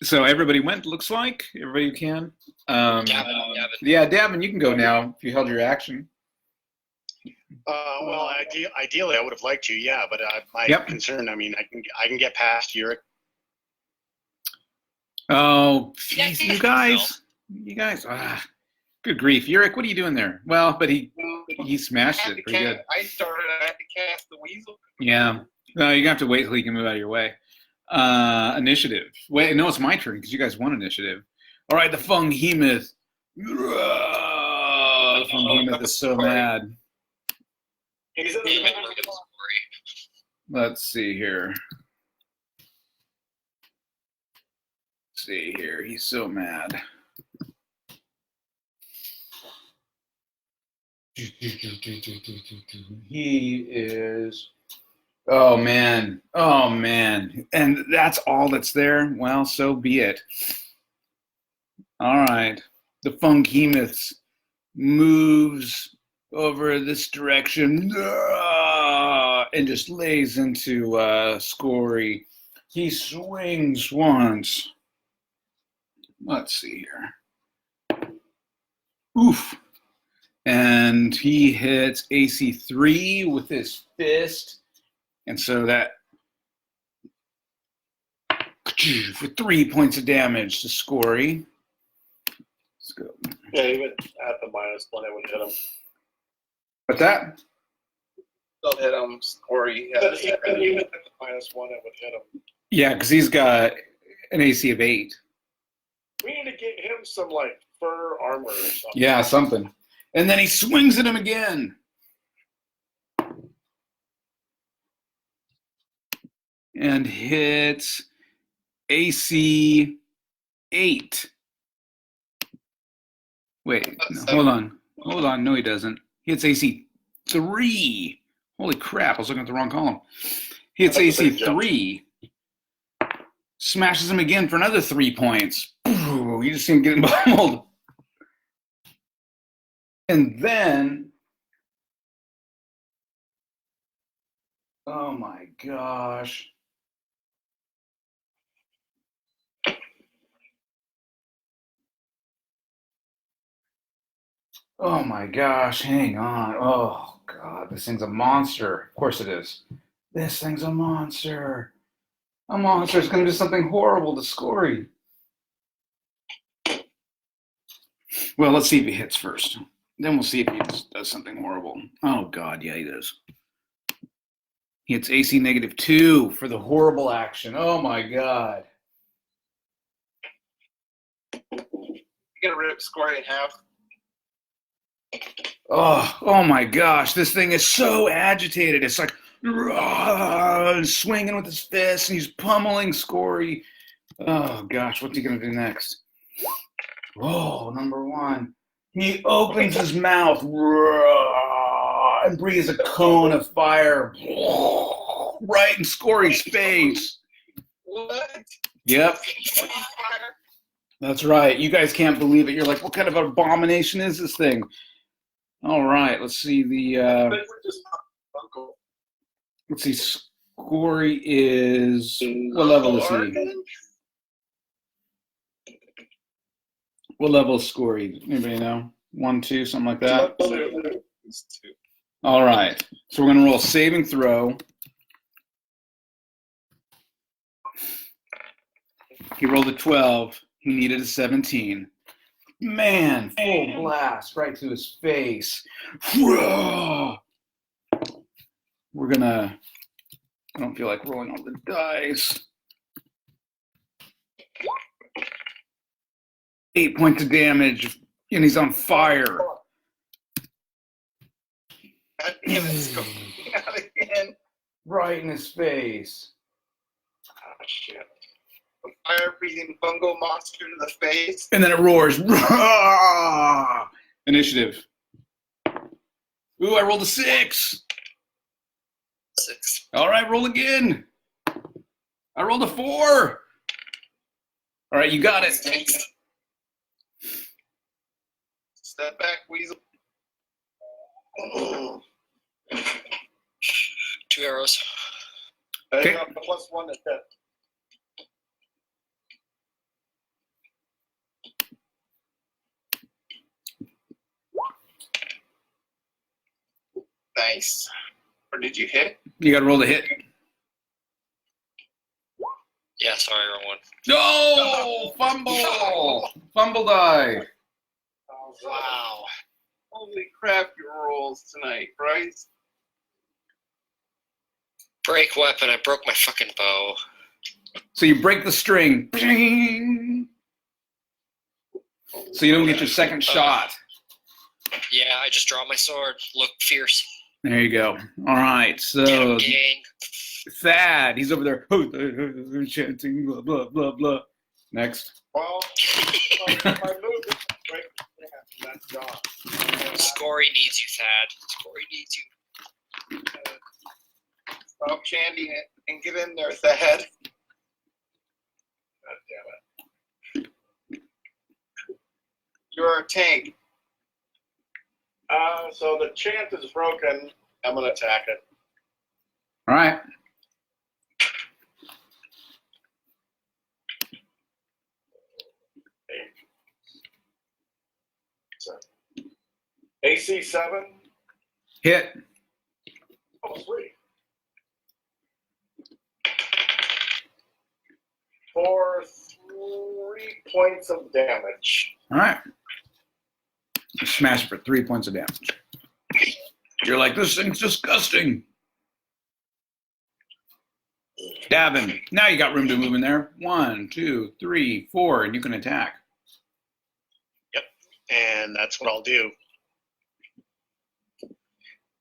Speaker 1: So everybody went, looks like. Everybody who can.
Speaker 2: Davin.
Speaker 1: Yeah, Davin, you can go now if you held your action.
Speaker 3: Well, ideally, I would have liked to, yeah, but my concern, I mean, I can get past Yurik.
Speaker 1: Oh,
Speaker 2: Yeah,
Speaker 1: geez, you guys. Good grief. Yurik, what are you doing there? Well, but he smashed it pretty good.
Speaker 4: I had to cast the weasel.
Speaker 1: Yeah. No, you're going to have to wait till he can move out of your way. Initiative. Wait, no, it's my turn because you guys won initiative. All right, the Funghemoth. The Funghemoth is so mad. Let's see here. He's so mad. He is. Oh man. And that's all that's there? Well, so be it. All right. The Funghemoth moves over this direction and just lays into Scory. He swings once. Let's see here. Oof. And he hits AC 3 with his fist. And so that for 3 points of damage to Scory. Let's go.
Speaker 5: Yeah, even at the -1, it would hit him.
Speaker 1: What's that?
Speaker 4: Still hit him, or he
Speaker 5: Even
Speaker 4: has
Speaker 5: at the -1, it would hit him.
Speaker 1: Yeah, because he's got an AC of 8.
Speaker 5: We need to get him some like fur armor or something.
Speaker 1: Yeah, something. And then he swings at him again. And hits AC 8. Wait, no, hold on. No, he doesn't. He hits AC 3. Holy crap, I was looking at the wrong column. He hits AC 3. Smashes him again for another 3 points. You just see him getting pummeled. And then, oh my gosh. Oh my gosh, hang on. Oh God, this thing's a monster. Of course it is. This thing's a monster. A monster is going to do something horrible to Scory. Well, let's see if he hits first. Then we'll see if he does something horrible. Oh God, yeah, he does. He hits AC -2 for the horrible action. Oh my God.
Speaker 4: You gotta rip Scory in half.
Speaker 1: Oh my gosh, this thing is so agitated. It's like swinging with his fists, and he's pummeling Scory. Oh gosh, what's he gonna do next? Oh, number 1. He opens his mouth and breathes a cone of fire right in Scory's face.
Speaker 4: What?
Speaker 1: Yep. That's right. You guys can't believe it. You're like, what kind of abomination is this thing? All right, let's see let's see. Scory is what level is he? What level is Scory? Anybody know? 1, 2, something like that. All right. So we're gonna roll a saving throw. He rolled a 12. He needed a 17. Man, full blast right to his face. We're gonna, I don't feel like rolling all the dice. 8 points of damage, and he's on fire.
Speaker 4: God damn it, it's going out again.
Speaker 1: Right in his face.
Speaker 4: Oh, shit. A fire-breathing fungal monster to the face.
Speaker 1: And then it roars. Initiative. Ooh, I rolled a 6.
Speaker 2: 6.
Speaker 1: All right, roll again. I rolled a 4. All right, you got it.
Speaker 4: Step back, weasel.
Speaker 2: 2 arrows.
Speaker 5: Okay.
Speaker 1: Okay.
Speaker 5: +1 to hit.
Speaker 4: Nice. Or did you hit?
Speaker 1: You got to roll the hit.
Speaker 2: Yeah, sorry, wrong one.
Speaker 1: No! Fumble! Fumble die.
Speaker 5: Oh,
Speaker 4: Wow. Holy crap, your rolls tonight, Bryce.
Speaker 2: Break weapon. I broke my fucking bow.
Speaker 1: So you break the string. So you don't get your second shot.
Speaker 2: Yeah, I just draw my sword. Look fierce.
Speaker 1: There you go. All right,
Speaker 2: Get
Speaker 1: so
Speaker 2: him, gang.
Speaker 1: Thad, he's over there chanting, blah, blah, blah, blah. Next.
Speaker 5: Well, if I move it, break the stance, that's gone.
Speaker 2: Scory needs you, Thad. Scory needs you.
Speaker 4: Stop chanting it and get in there, Thad.
Speaker 5: God damn it.
Speaker 4: You're a tank.
Speaker 5: So the chant is broken. I'm going to attack it.
Speaker 1: All right.
Speaker 5: AC 7.
Speaker 1: Hit.
Speaker 5: Oh, sweet. For 3 points of damage.
Speaker 1: All right. You smash it for 3 points of damage. You're like, this thing's disgusting. Davin, now you got room to move in there. 1, 2, 3, 4, and you can attack.
Speaker 3: And that's what I'll do.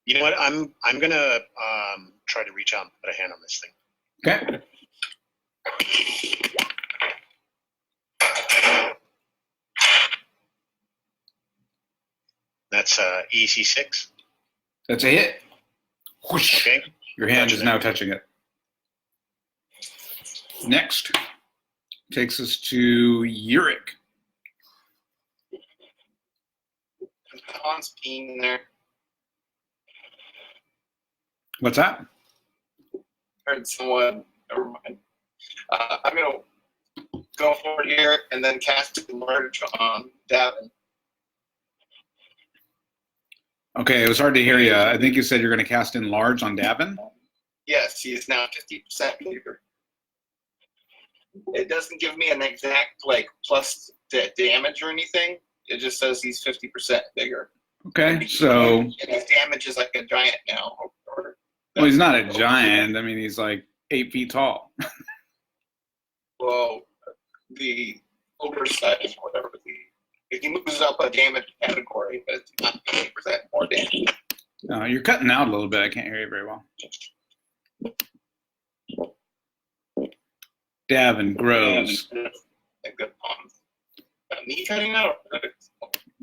Speaker 3: You know what? I'm gonna try to reach out and put a hand on this thing.
Speaker 1: Okay.
Speaker 3: That's EC6.
Speaker 1: That's a hit. Whoosh.
Speaker 3: Okay.
Speaker 1: Your hand
Speaker 3: Gotcha
Speaker 1: is now touching it. Next takes us to Yurik.
Speaker 4: Han's peeing in there.
Speaker 1: What's that?
Speaker 4: Heard someone. Never mind. I'm gonna go forward here and then cast a merge on Davin.
Speaker 1: Okay, it was hard to hear you. I think you said you're going to cast Enlarge on Davin.
Speaker 4: Yes, he is now 50% bigger. It doesn't give me an exact plus damage or anything. It just says he's 50% bigger.
Speaker 1: Okay, so
Speaker 4: And his damage is like a giant now.
Speaker 1: well, he's not a giant. I mean, he's like 8 feet tall.
Speaker 4: Well, the ogre size, whatever. If he moves up a damage category, but it's not 50% more damage.
Speaker 1: You're cutting out a little bit. I can't hear you very well. Davin grows.
Speaker 4: A good pun. Me cutting out.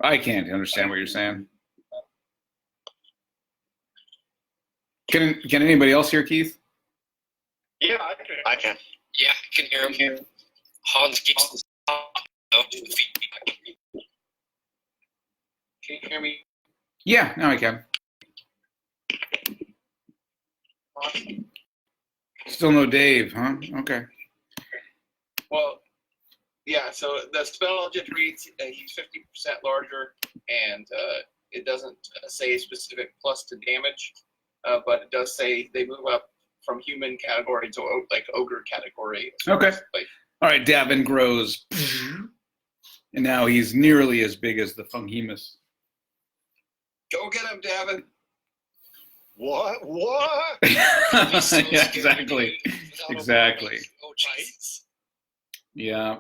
Speaker 1: I can't understand what you're saying. Can anybody else hear Keith?
Speaker 5: Yeah,
Speaker 3: I can.
Speaker 2: Yeah, I can hear him. Hans keeps.
Speaker 4: Can you hear me?
Speaker 1: Yeah, now I can. Still no Dave, huh? Okay.
Speaker 4: Well, yeah, so the spell just reads he's 50% larger, and it doesn't say a specific plus to damage, but it does say they move up from human category to like ogre category.
Speaker 1: Okay.
Speaker 4: Like,
Speaker 1: All right, Davin grows. And now he's nearly as big as the Funghemus.
Speaker 4: Go get him, Davin.
Speaker 3: What? What?
Speaker 2: He'd be so
Speaker 1: Yeah,
Speaker 2: scared
Speaker 1: exactly.
Speaker 2: without a
Speaker 1: Exactly.
Speaker 2: warning. Oh, Jesus.
Speaker 1: Yeah,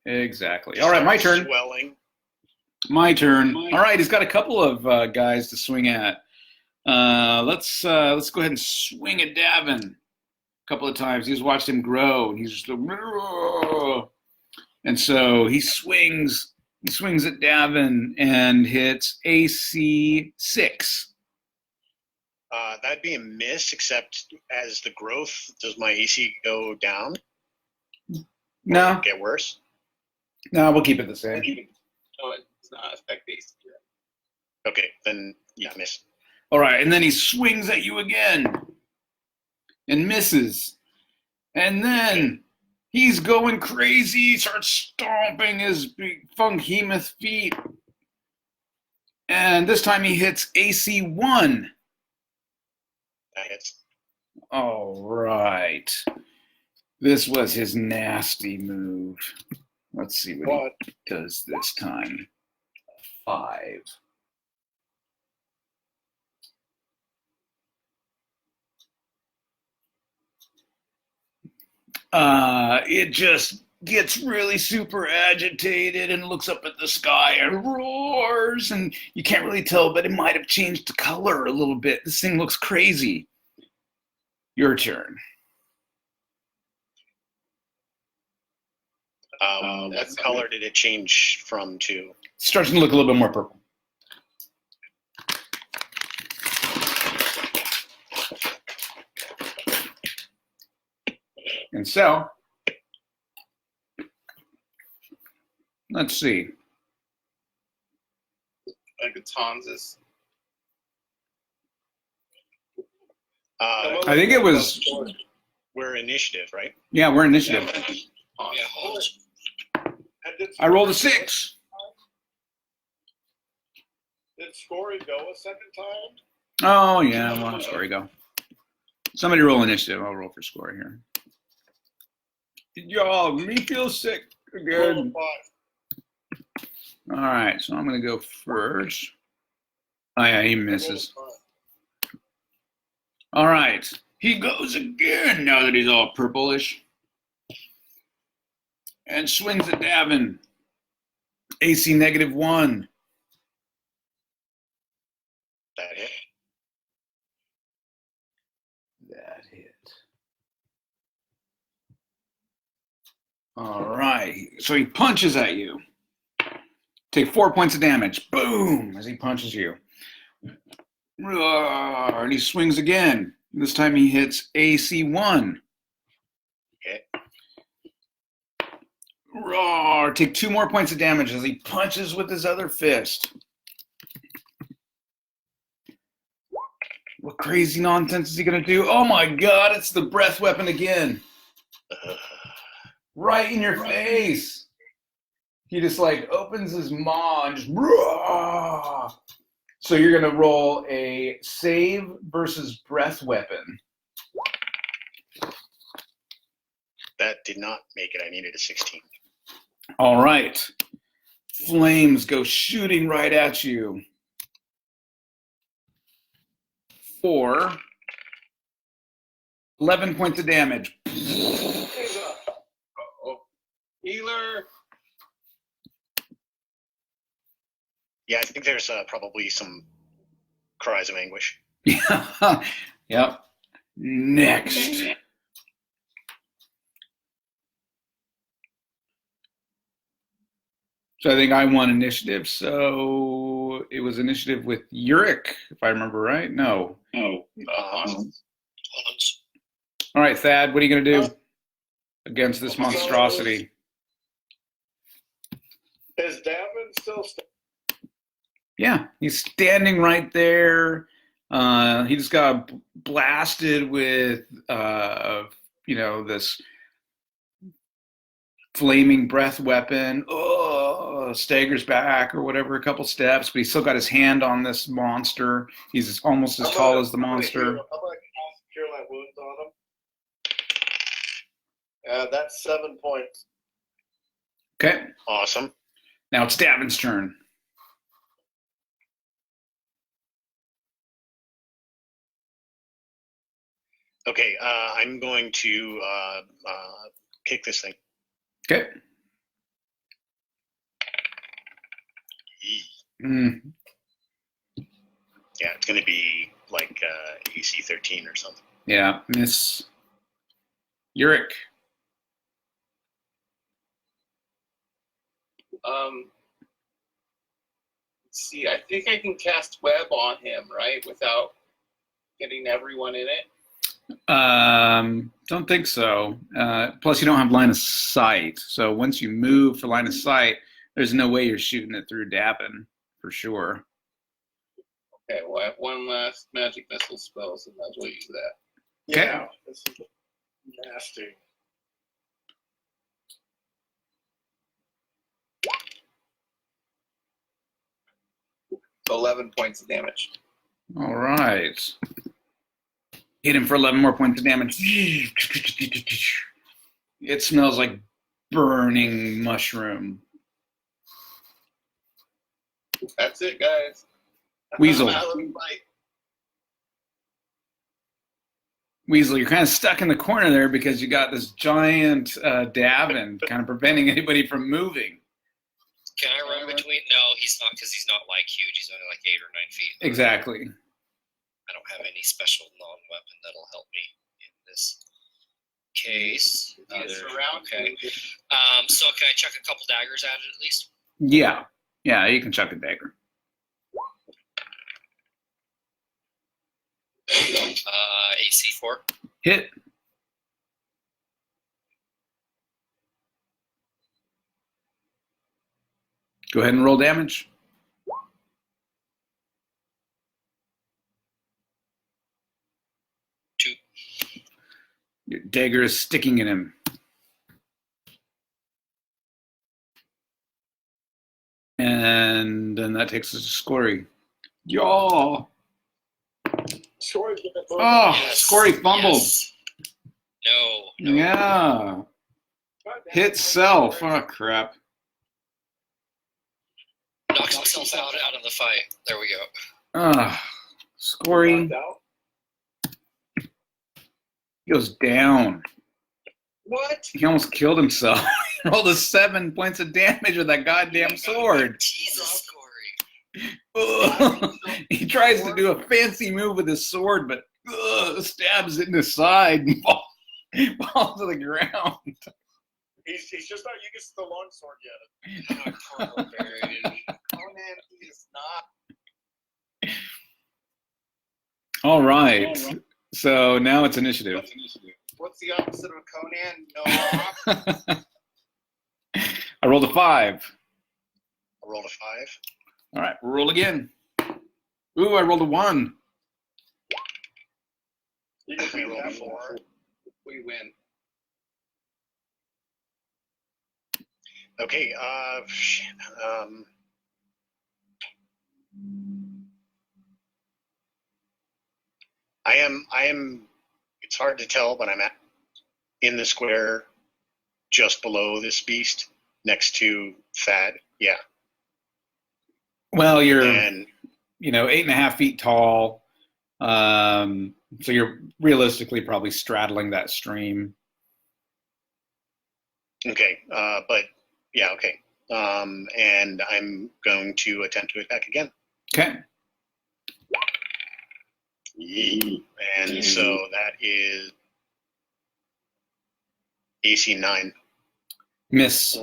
Speaker 1: exactly. All right, my turn.
Speaker 3: Swelling.
Speaker 1: My turn. All right, he's got a couple of guys to swing at. Let's go ahead and swing at Davin a couple of times. He's watched him grow, and he's just and so he swings. He swings at Davin and hits AC 6.
Speaker 3: That'd be a miss, except as the growth, does my AC go down?
Speaker 1: No,
Speaker 3: Get worse?
Speaker 1: no, we'll keep it the same.
Speaker 4: Oh, it's not affect base.
Speaker 3: Okay, then yeah, miss.
Speaker 1: All right, and then he swings at you again and misses. And then he's going crazy, starts stomping his big Funghemoth feet. And this time he hits AC 1.
Speaker 3: That hits.
Speaker 1: All right. This was his nasty move. Let's see what he does this time. 5. It just gets really super agitated and looks up at the sky and roars, and you can't really tell, but it might have changed the color a little bit. This thing looks crazy. Your turn.
Speaker 3: What color did it change from to?
Speaker 1: It's starting to look a little bit more purple. And so, let's see.
Speaker 4: Like it's Hans's.
Speaker 1: I think it was,
Speaker 3: We're initiative, right?
Speaker 1: yeah, we're initiative.
Speaker 2: Oh, yeah, Hans.
Speaker 1: I rolled a 6.
Speaker 5: Did Scory go a second time?
Speaker 1: Oh, yeah, well, sorry, go. Somebody roll initiative. I'll roll for score here. Y'all, me feel sick
Speaker 5: Roll
Speaker 1: again.
Speaker 5: a 5.
Speaker 1: All right, so I'm going to go first. Oh, yeah, he misses.
Speaker 5: Roll a 5.
Speaker 1: All right, he goes again now that he's all purplish. And swings at Davin. AC -1.
Speaker 3: That hit.
Speaker 1: That hit. All right, so he punches at you. Take 4 points of damage. Boom, as he punches you. Roar, and he swings again. This time he hits AC 1.
Speaker 3: Okay.
Speaker 1: Roar, take 2 more points of damage as he punches with his other fist. What crazy nonsense is he going to do? Oh my god, it's the breath weapon again. Right in your face. He just like opens his maw and just. Roar. So you're going to roll a save versus breath weapon.
Speaker 3: That did not make it. I needed a 16.
Speaker 1: All right. Flames go shooting right at you. For 11 points of damage.
Speaker 4: Uh-oh. Healer.
Speaker 3: Yeah, I think there's probably some cries of anguish.
Speaker 1: Yep. Next. So I think I won initiative. So it was initiative with Uric, if I remember right. No.
Speaker 2: Hans.
Speaker 1: All right, Thad, what are you going to do against this monstrosity?
Speaker 5: Is Davin still
Speaker 1: Yeah, he's standing right there. He just got blasted with, this flaming breath weapon. Oh, staggers back or whatever, a couple steps, but he's still got his hand on this monster. He's almost as tall as the monster.
Speaker 5: I'm going to cast Cure Light Wounds on him. That's 7 points.
Speaker 1: Okay.
Speaker 3: Awesome.
Speaker 1: Now it's Davin's turn.
Speaker 3: Okay, I'm going to kick this thing.
Speaker 1: Okay. Mm.
Speaker 3: Yeah, it's going to be like AC 13 or something.
Speaker 1: Yeah, miss. Uric.
Speaker 4: Let's see, I think I can cast web on him, right, without getting everyone in it.
Speaker 1: Don't think so. Plus, you don't have line of sight. So once you move for line of sight, there's no way you're shooting it through Davin, for sure.
Speaker 4: Okay, well, I have one last magic missile spell, so might as well use that.
Speaker 1: Okay.
Speaker 5: Yeah, this is nasty.
Speaker 4: So 11 points of damage.
Speaker 1: All right. Hit him for 11 more points of damage. It smells like burning mushroom.
Speaker 4: That's it, guys.
Speaker 1: Weasel.
Speaker 4: I'm out of the fight.
Speaker 1: Weasel, you're kind of stuck in the corner there because you got this giant Davin kind of preventing anybody from moving.
Speaker 2: Can I run between? No, he's not, because he's not like huge. He's only like 8 or 9 feet.
Speaker 1: Exactly.
Speaker 2: I don't have any special non-weapon that'll help me in this case. Okay. So can I chuck a couple daggers at it at least?
Speaker 1: Yeah. Yeah, you can chuck a dagger.
Speaker 2: AC 4.
Speaker 1: Hit. Go ahead and roll damage.
Speaker 2: 2.
Speaker 1: Your dagger is sticking in him. And then that takes us to Scory. Yaw!
Speaker 5: Scory's gonna throw
Speaker 1: Oh,
Speaker 2: Yes.
Speaker 1: Scory fumbled.
Speaker 2: Yes. No.
Speaker 1: Yeah. Hit self. Oh, crap.
Speaker 2: Knocks himself out of the fight. There we go.
Speaker 1: Scory goes down.
Speaker 4: What?
Speaker 1: He almost killed himself. He rolled a 7 points of damage with that goddamn sword.
Speaker 2: Jesus, Corey.
Speaker 1: Ugh. He tries to do a fancy move with his sword, but stabs it in the side and falls to the ground.
Speaker 5: He's just not used the long sword yet. Conan, he is not.
Speaker 1: All right. So now it's initiative.
Speaker 4: What's the opposite of Conan? No.
Speaker 1: I rolled a 5.
Speaker 3: I rolled a 5.
Speaker 1: All right, we'll roll again. Ooh, I rolled a 1.
Speaker 5: You can
Speaker 3: We
Speaker 5: beat
Speaker 3: rolled
Speaker 5: that
Speaker 3: 4.
Speaker 4: We win.
Speaker 3: Okay, I am, it's hard to tell, but I'm in the square just below this beast, next to Thad. Yeah.
Speaker 1: Well, you're,
Speaker 3: And
Speaker 1: 8.5 feet tall. So you're realistically probably straddling that stream.
Speaker 3: okay, but yeah, okay. And I'm going to attempt to attack again.
Speaker 1: Okay.
Speaker 3: And so that is AC 9.
Speaker 1: Miss.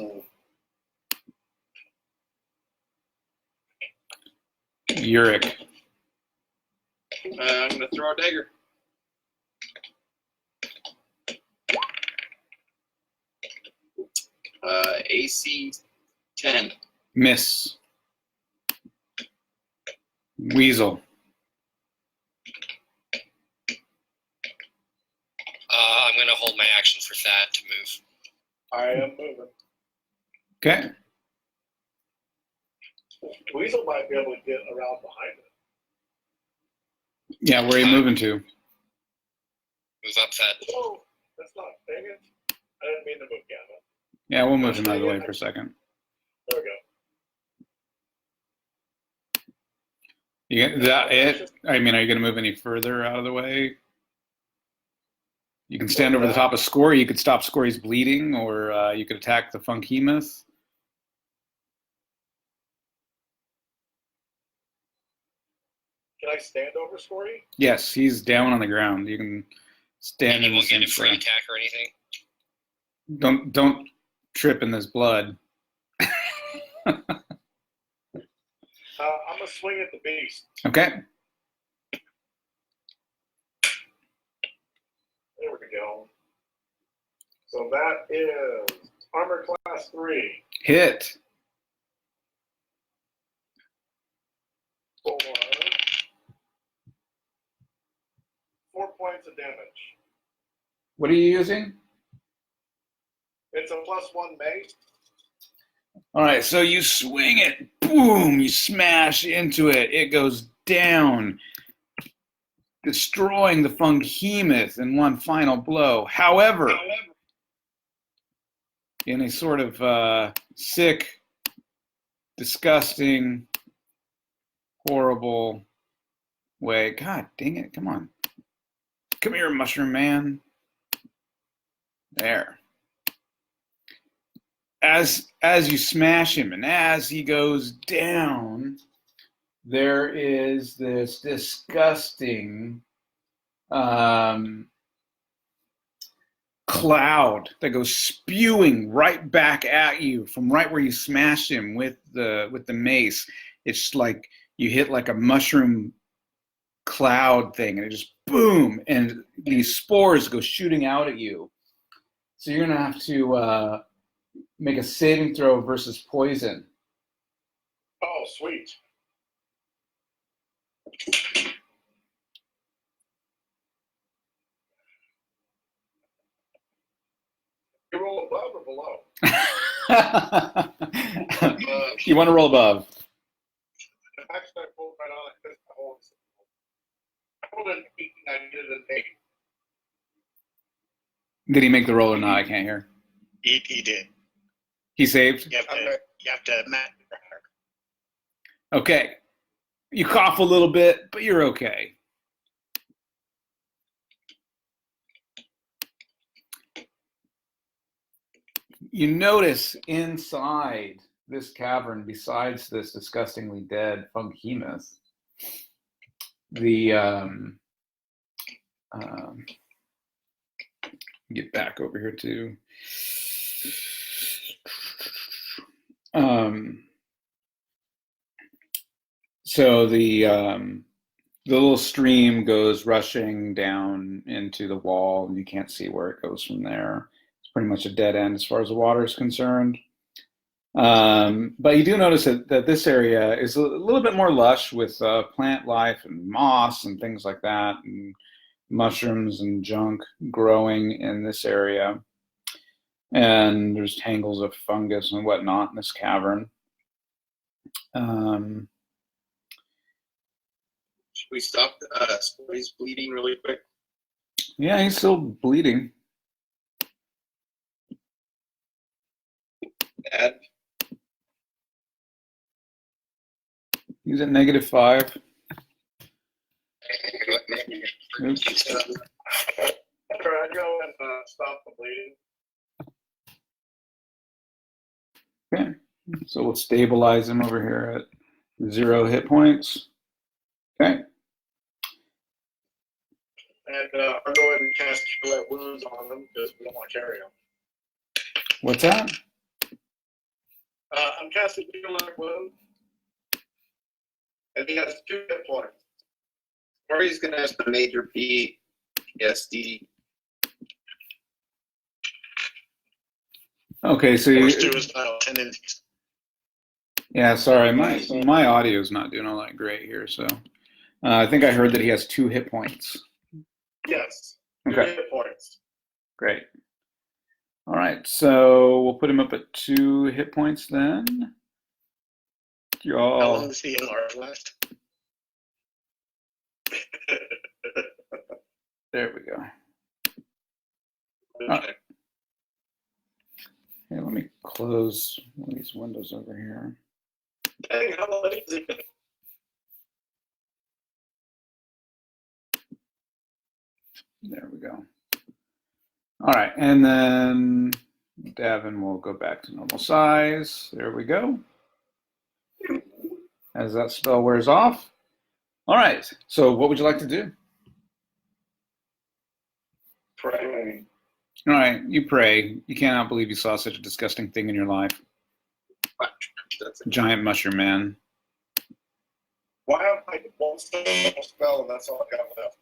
Speaker 1: Uric.
Speaker 4: I'm going to throw a dagger. AC 10.
Speaker 1: Miss. Weasel.
Speaker 2: I'm going to hold my action for Thad to move.
Speaker 5: I am moving.
Speaker 1: Okay.
Speaker 5: Weasel might be able to get around behind it.
Speaker 1: Yeah, where are you moving to?
Speaker 2: Move up, Thad.
Speaker 5: Oh, that's not. Dang it. I didn't mean to move Gavin.
Speaker 1: Yeah, we'll move him out of the way for a second.
Speaker 5: There we go.
Speaker 1: Is that it? I mean, are you going to move any further out of the way? You can stand over the top of Scory. You could stop Scory's bleeding, or you could attack the Funkhemoth.
Speaker 5: Can I stand over Scory?
Speaker 1: Yes, he's down on the ground. You can stand
Speaker 2: And
Speaker 1: in
Speaker 2: you
Speaker 1: the
Speaker 2: won't
Speaker 1: same
Speaker 2: get a free
Speaker 1: spot.
Speaker 2: attack or anything.
Speaker 1: Don't trip in this blood.
Speaker 5: I'm gonna swing at the beast.
Speaker 1: Okay.
Speaker 5: There we go. So that is armor class 3.
Speaker 1: Hit.
Speaker 5: For 4 points of damage.
Speaker 1: What are you using?
Speaker 5: It's a +1 mace.
Speaker 1: All right, so you swing it, boom, you smash into it. It goes down, destroying the Funkhemoth in one final blow. However, in a sort of sick, disgusting, horrible way. God dang it, come on. Come here, Mushroom Man. There. As you smash him and as he goes down, there is this disgusting cloud that goes spewing right back at you from right where you smashed him with the mace. It's like you hit like a mushroom cloud thing, and it just boom, and these spores go shooting out at you. So you're gonna have to make a saving throw versus poison.
Speaker 5: Oh, sweet. You roll above or below?
Speaker 1: You want to roll above.
Speaker 5: Actually, I rolled right on it. I rolled an 8 and I did an 8.
Speaker 1: Did he make the roll or not? I can't hear.
Speaker 3: He did.
Speaker 1: He saved?
Speaker 3: You have to match.
Speaker 1: Okay. You cough a little bit, but you're okay. You notice inside this cavern, besides this disgustingly dead Funkhemoth, the get back over here too. So the little stream goes rushing down into the wall, and you can't see where it goes from there. It's pretty much a dead end as far as the water is concerned. But you do notice that this area is a little bit more lush with plant life and moss and things like that, and mushrooms and junk growing in this area. And there's tangles of fungus and whatnot in this cavern.
Speaker 6: Should we stop Scory's bleeding really quick?
Speaker 1: Yeah, he's still bleeding.
Speaker 6: Dad?
Speaker 1: He's at -5. Oops.
Speaker 5: After I go and stop the bleeding.
Speaker 1: Okay, so we'll stabilize him over here at 0 hit points. Okay.
Speaker 5: And I'll go ahead and cast Cure Wounds on them because we don't want to carry them.
Speaker 1: What's that?
Speaker 5: I'm casting Cure Wounds. And he has 2 hit points.
Speaker 6: Scory's going to have some major PTSD.
Speaker 1: Okay, so
Speaker 3: Or
Speaker 1: you,
Speaker 3: suicidal tendencies.
Speaker 1: yeah, sorry, my audio is not doing all that great here. So I think I heard that he has 2 hit points.
Speaker 5: Yes. 2
Speaker 1: Okay,
Speaker 5: hit points.
Speaker 1: great. All right, so we'll put him up at 2 hit points then.
Speaker 3: How long
Speaker 1: Y'all,
Speaker 3: does the enlarge last?
Speaker 1: there we go.
Speaker 5: Okay.
Speaker 1: Okay, let me close one of these windows over here.
Speaker 5: Dang, how late is it?
Speaker 1: There we go. All right, and then Davin will go back to normal size. There we go. As that spell wears off. All right, so what would you like to do?
Speaker 5: Pray.
Speaker 1: All right, you pray. You cannot believe you saw such a disgusting thing in your life.
Speaker 6: That's
Speaker 1: Giant mushroom man.
Speaker 5: Why have I one spell and that's all I got left?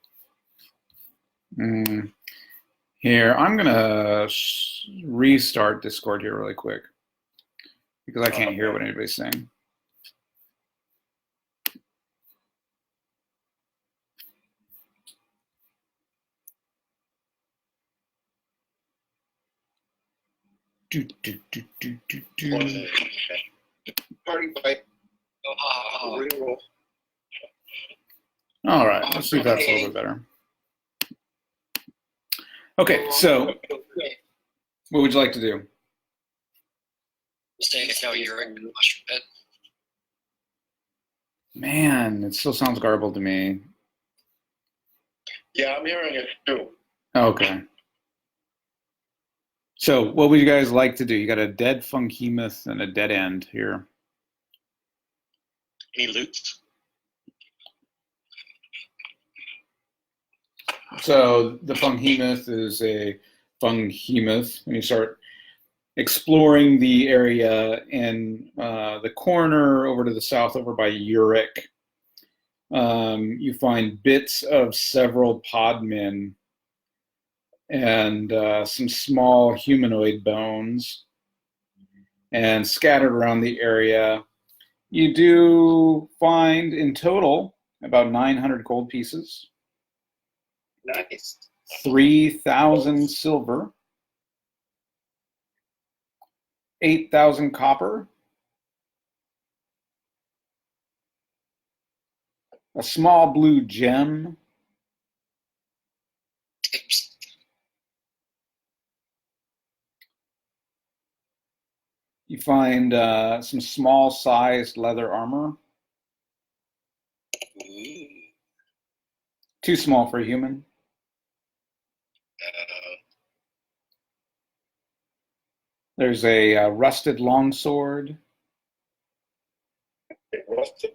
Speaker 1: Here, I'm gonna restart Discord here really quick because I can't hear what anybody's saying.
Speaker 6: party fight.
Speaker 2: Oh,
Speaker 6: Reroll.
Speaker 1: All right, let's see if that's a little bit better. Okay, so what would you like to do?
Speaker 2: saying it's now you're in the mushroom pit.
Speaker 1: Man, it still sounds garbled to me.
Speaker 5: Yeah, I'm hearing it too.
Speaker 1: Okay. So what would you guys like to do? You got a dead Funkemoth and a dead end here.
Speaker 3: Any loot?
Speaker 1: So the Funkemoth is a Funkemoth. When you start exploring the area in the corner over to the south, over by Uric, you find bits of several podmen and some small humanoid bones. And scattered around the area, you do find in total about 900 gold pieces,
Speaker 6: Nice.
Speaker 1: 3,000 silver, 8,000 copper, a small blue gem, you find some small-sized leather armor, too small for a human. There's a rusted longsword.
Speaker 5: It rusted.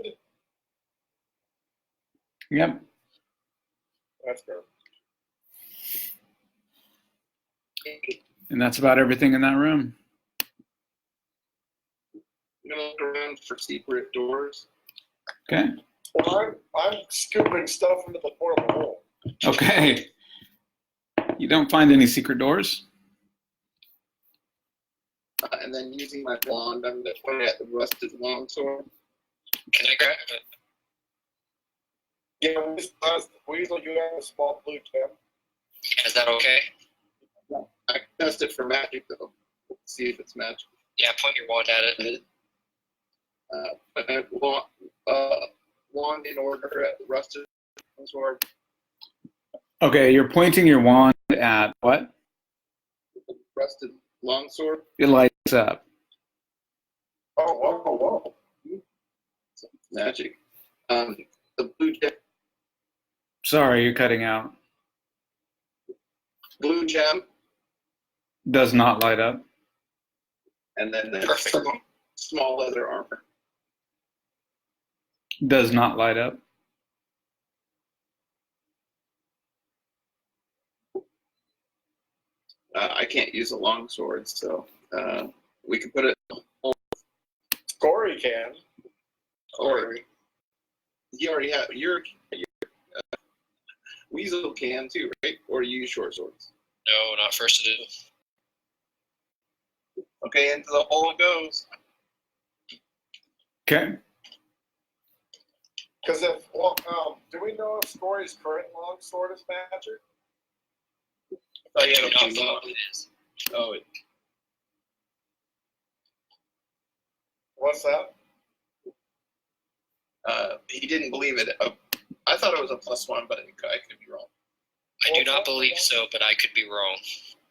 Speaker 1: Yep.
Speaker 5: That's fair.
Speaker 1: And that's about everything in that room.
Speaker 6: I'm gonna look around for secret doors.
Speaker 1: Okay.
Speaker 5: Well, I'm scooping stuff into the portal hole.
Speaker 1: Okay. You don't find any secret doors?
Speaker 6: And then using my wand, I'm gonna point at the rusted longsword.
Speaker 2: Can I grab it?
Speaker 5: Yeah, Weasel, you have a small blue gem.
Speaker 2: Is that okay?
Speaker 6: I can test it for magic though. See if it's magic.
Speaker 2: Yeah, point your wand at it.
Speaker 6: But I want wand in order at the rusted longsword.
Speaker 1: Okay, you're pointing your wand at what?
Speaker 6: Rusted longsword.
Speaker 1: It lights up.
Speaker 5: Oh, whoa.
Speaker 6: Magic. The blue gem.
Speaker 1: Sorry, you're cutting out.
Speaker 6: Blue gem,
Speaker 1: Does not light up.
Speaker 6: and then the
Speaker 2: Perfect.
Speaker 6: small leather armor.
Speaker 1: Does not light up.
Speaker 6: I can't use a longsword, so we can put it.
Speaker 5: Corey can.
Speaker 6: Or you already have your Weasel can too, right? Or you use short swords.
Speaker 2: No, not first edition.
Speaker 6: Okay, into the hole it goes.
Speaker 1: Okay.
Speaker 5: Because do we know if Corey's current longsword is magic?
Speaker 6: Oh
Speaker 2: I
Speaker 6: yeah,
Speaker 2: do not
Speaker 6: okay,
Speaker 2: know what it is.
Speaker 6: oh,
Speaker 5: What's that?
Speaker 6: he didn't believe it. I thought it was a +1, but I could be wrong.
Speaker 2: I do not believe so, but I could be wrong.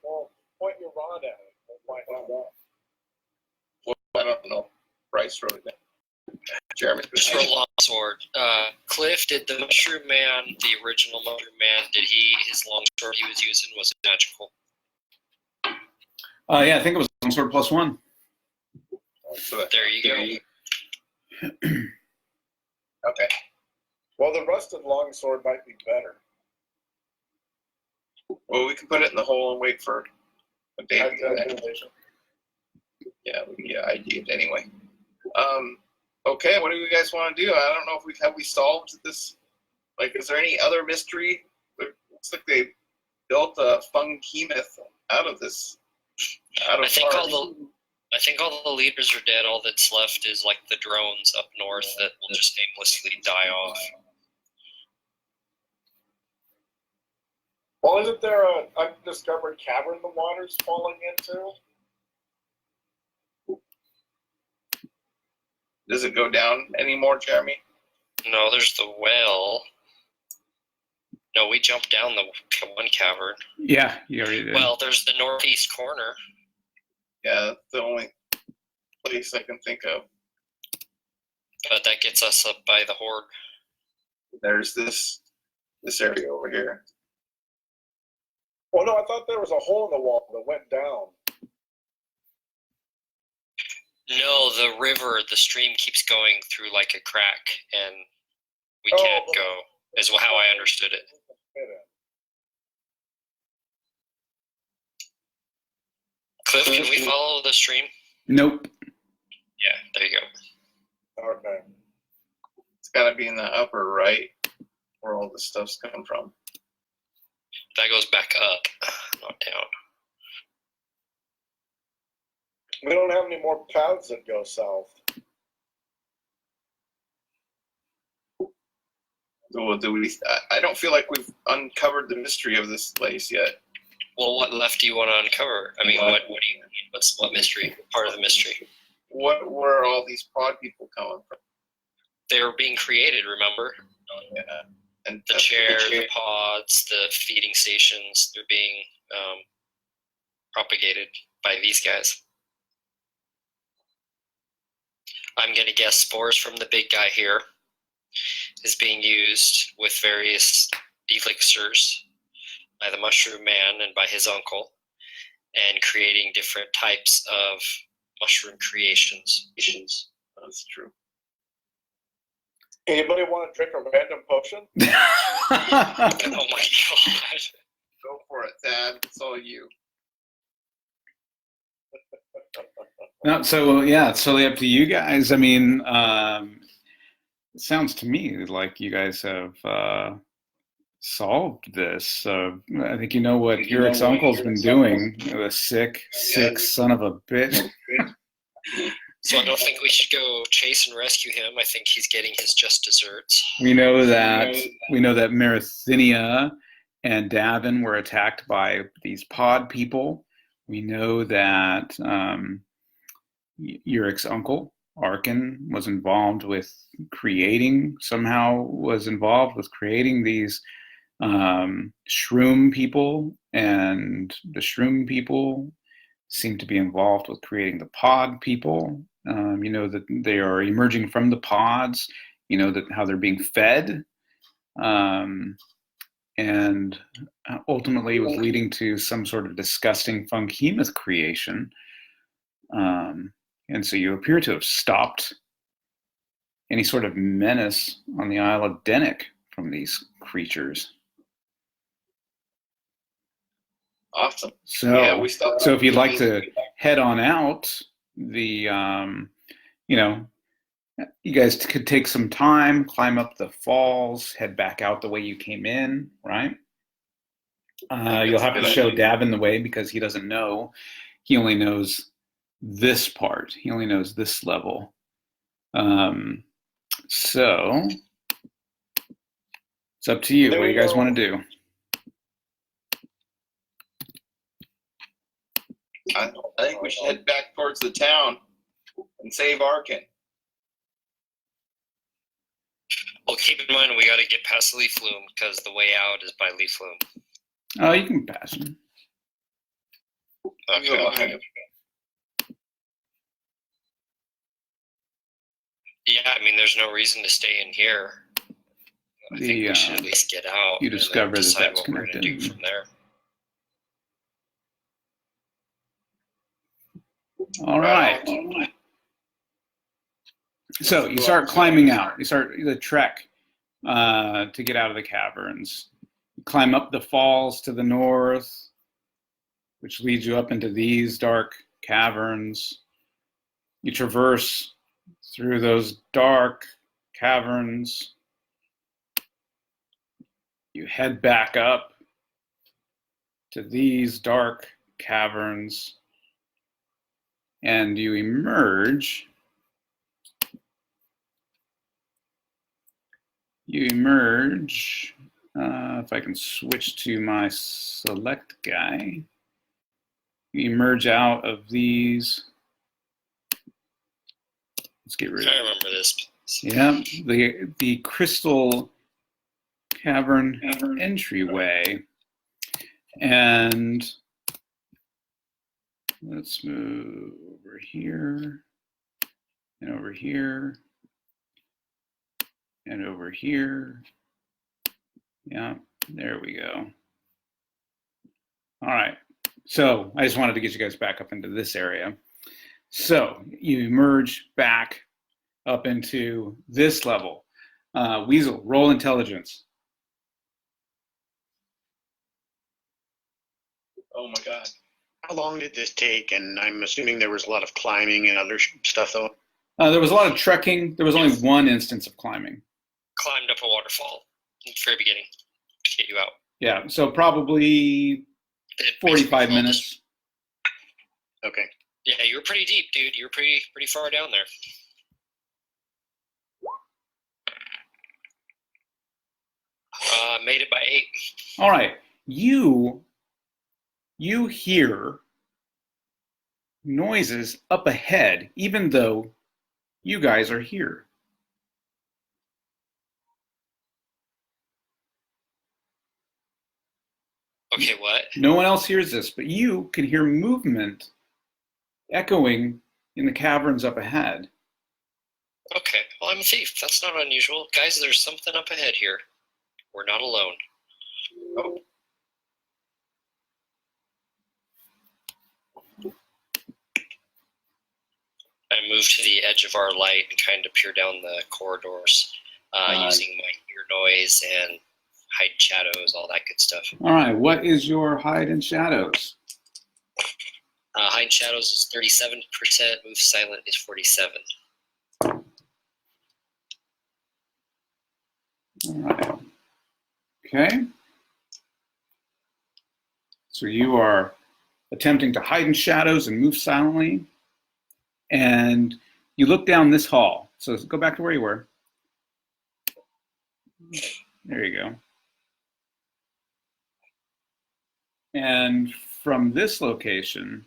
Speaker 5: Well, point your rod at it. We'll find out.
Speaker 6: Well, I don't know. Bryce wrote it down. Jeremy.
Speaker 2: Just roll longsword. Cliff, did the Mushroom Man, the original Mushroom Man, his longsword he was using, was it magical?
Speaker 1: Yeah, I think it was longsword +1.
Speaker 2: So there you go.
Speaker 6: Okay.
Speaker 5: Well, the rusted longsword might be better.
Speaker 6: Well, we can put it in the hole and wait for a day. Yeah, we can get ideas anyway. Okay, what do you guys want to do? I don't know if we solved this. Like, is there any other mystery? It looks like they built a funkemoth out of this.
Speaker 2: I think all the leaders are dead. All that's left is like the drones up north that will just aimlessly die off.
Speaker 5: Well, isn't there an undiscovered cavern the water's falling into?
Speaker 6: Does it go down anymore, Jeremy?
Speaker 2: No, there's the well. No, we jumped down the one cavern.
Speaker 1: Yeah, you already did.
Speaker 2: Well, there's the northeast corner.
Speaker 6: Yeah, that's the only place I can think of.
Speaker 2: But that gets us up by the horde.
Speaker 6: There's this area over here.
Speaker 5: Oh no, I thought there was a hole in the wall that went down.
Speaker 2: No, the stream keeps going through like a crack, and we can't go, is how I understood it. Cliff, can we follow the stream?
Speaker 1: Nope.
Speaker 2: Yeah, there you go.
Speaker 5: Okay.
Speaker 6: It's got to be in the upper right where all this stuff's coming from.
Speaker 2: That goes back up, not down.
Speaker 5: We don't have any more paths that go south.
Speaker 6: So I don't feel like we've uncovered the mystery of this place yet.
Speaker 2: Well, what left do you want to uncover? I mean, what do you mean? What mystery? Part of the mystery.
Speaker 6: Where are all these pod people coming from?
Speaker 2: They were being created, remember?
Speaker 6: Yeah. And
Speaker 2: the chair, the pods, the feeding stations, they're being propagated by these guys. I'm going to guess spores from the big guy here is being used with various elixirs by the Mushroom Man and by his uncle, and creating different types of mushroom creations.
Speaker 6: That's true.
Speaker 5: Anybody want to drink a random potion?
Speaker 2: Oh my god.
Speaker 6: Go for it, Thad. It's all you.
Speaker 1: No, so yeah, it's totally up to you guys. I mean, it sounds to me like you guys have solved this. I think you know what Eric's uncle's been doing. The sick son of a bitch.
Speaker 2: So I don't think we should go chase and rescue him. I think he's getting his just desserts.
Speaker 1: We know that Marathinia and Davin were attacked by these pod people. We know that Eric's uncle, Arkin, was involved with creating these shroom people, and the shroom people seem to be involved with creating the pod people. You know that they are emerging from the pods. You know that how they're being fed, and ultimately was leading to some sort of disgusting funkemoth creation. And so you appear to have stopped any sort of menace on the Isle of Dennick from these creatures.
Speaker 6: Awesome.
Speaker 1: So,
Speaker 6: yeah,
Speaker 1: so if you'd like to head on out, you guys could take some time, climb up the falls, head back out the way you came in, right? You'll have to show Davin the way because he doesn't know. He only knows this part. He only knows this level. So it's up to you. What do you guys want to do?
Speaker 6: I think we should head back towards the town and save Arkin.
Speaker 2: Well, keep in mind we got to get past Leaf Loom because the way out is by Leaf Loom.
Speaker 1: Oh, you can pass him.
Speaker 2: Okay. Yeah, I mean, there's no reason to stay in here. I think we should at least get out.
Speaker 1: You
Speaker 2: and then
Speaker 1: discover that
Speaker 2: decide
Speaker 1: that's
Speaker 2: what we're going to do
Speaker 1: connected.
Speaker 2: from there.
Speaker 1: All right. So you start climbing out. You start the trek to get out of the caverns. You climb up the falls to the north, which leads you up into these dark caverns. You traverse through those dark caverns. You head back up to these dark caverns, and you emerge. If I can switch to my select guy. You emerge out of these. Let's get rid of it.
Speaker 2: I remember this.
Speaker 1: Yeah, the crystal cavern entryway. And let's move over here, and over here, and over here. Yeah, there we go. All right, so I just wanted to get you guys back up into this area. So you emerge back up into this level. Weasel, roll intelligence.
Speaker 6: Oh my god.
Speaker 3: How long did this take? And I'm assuming there was a lot of climbing and other stuff, though.
Speaker 1: There was a lot of trekking. There was only one instance of climbing.
Speaker 2: Climbed up a waterfall in the very beginning to get you out.
Speaker 1: Yeah, so probably 45 minutes.
Speaker 3: Okay.
Speaker 2: Yeah, you were pretty deep, dude. You were pretty far down there. Made it by 8.
Speaker 1: All right, you hear noises up ahead, even though you guys are here.
Speaker 2: Okay, what?
Speaker 1: No one else hears this, but you can hear movement echoing in the caverns up ahead.
Speaker 2: Okay, well, I'm a thief. That's not unusual. Guys, there's something up ahead here. We're not alone.
Speaker 6: Oh.
Speaker 2: I move to the edge of our light and kind of peer down the corridors using my ear noise and hide shadows, all that good stuff.
Speaker 1: All right, what is your hide and shadows?
Speaker 2: Hide shadows is 37%, move silent is 47.
Speaker 1: All right. Okay. So you are attempting to hide in shadows and move silently. And you look down this hall. So go back to where you were. There you go. And from this location,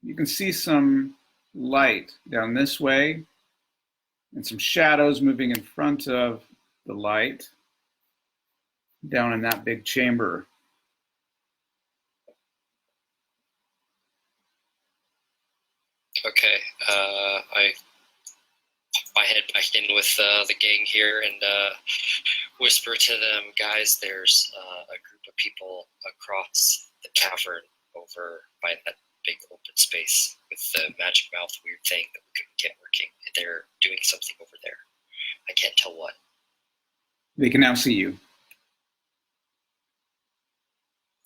Speaker 1: you can see some light down this way and some shadows moving in front of the light down in that big chamber.
Speaker 2: Okay, I pop my head back in with the gang here and whisper to them, guys, there's a group of people across the cavern over by that big open space with the magic mouth weird thing that we couldn't get working. They're doing something over there. I can't tell what.
Speaker 1: They can now see you.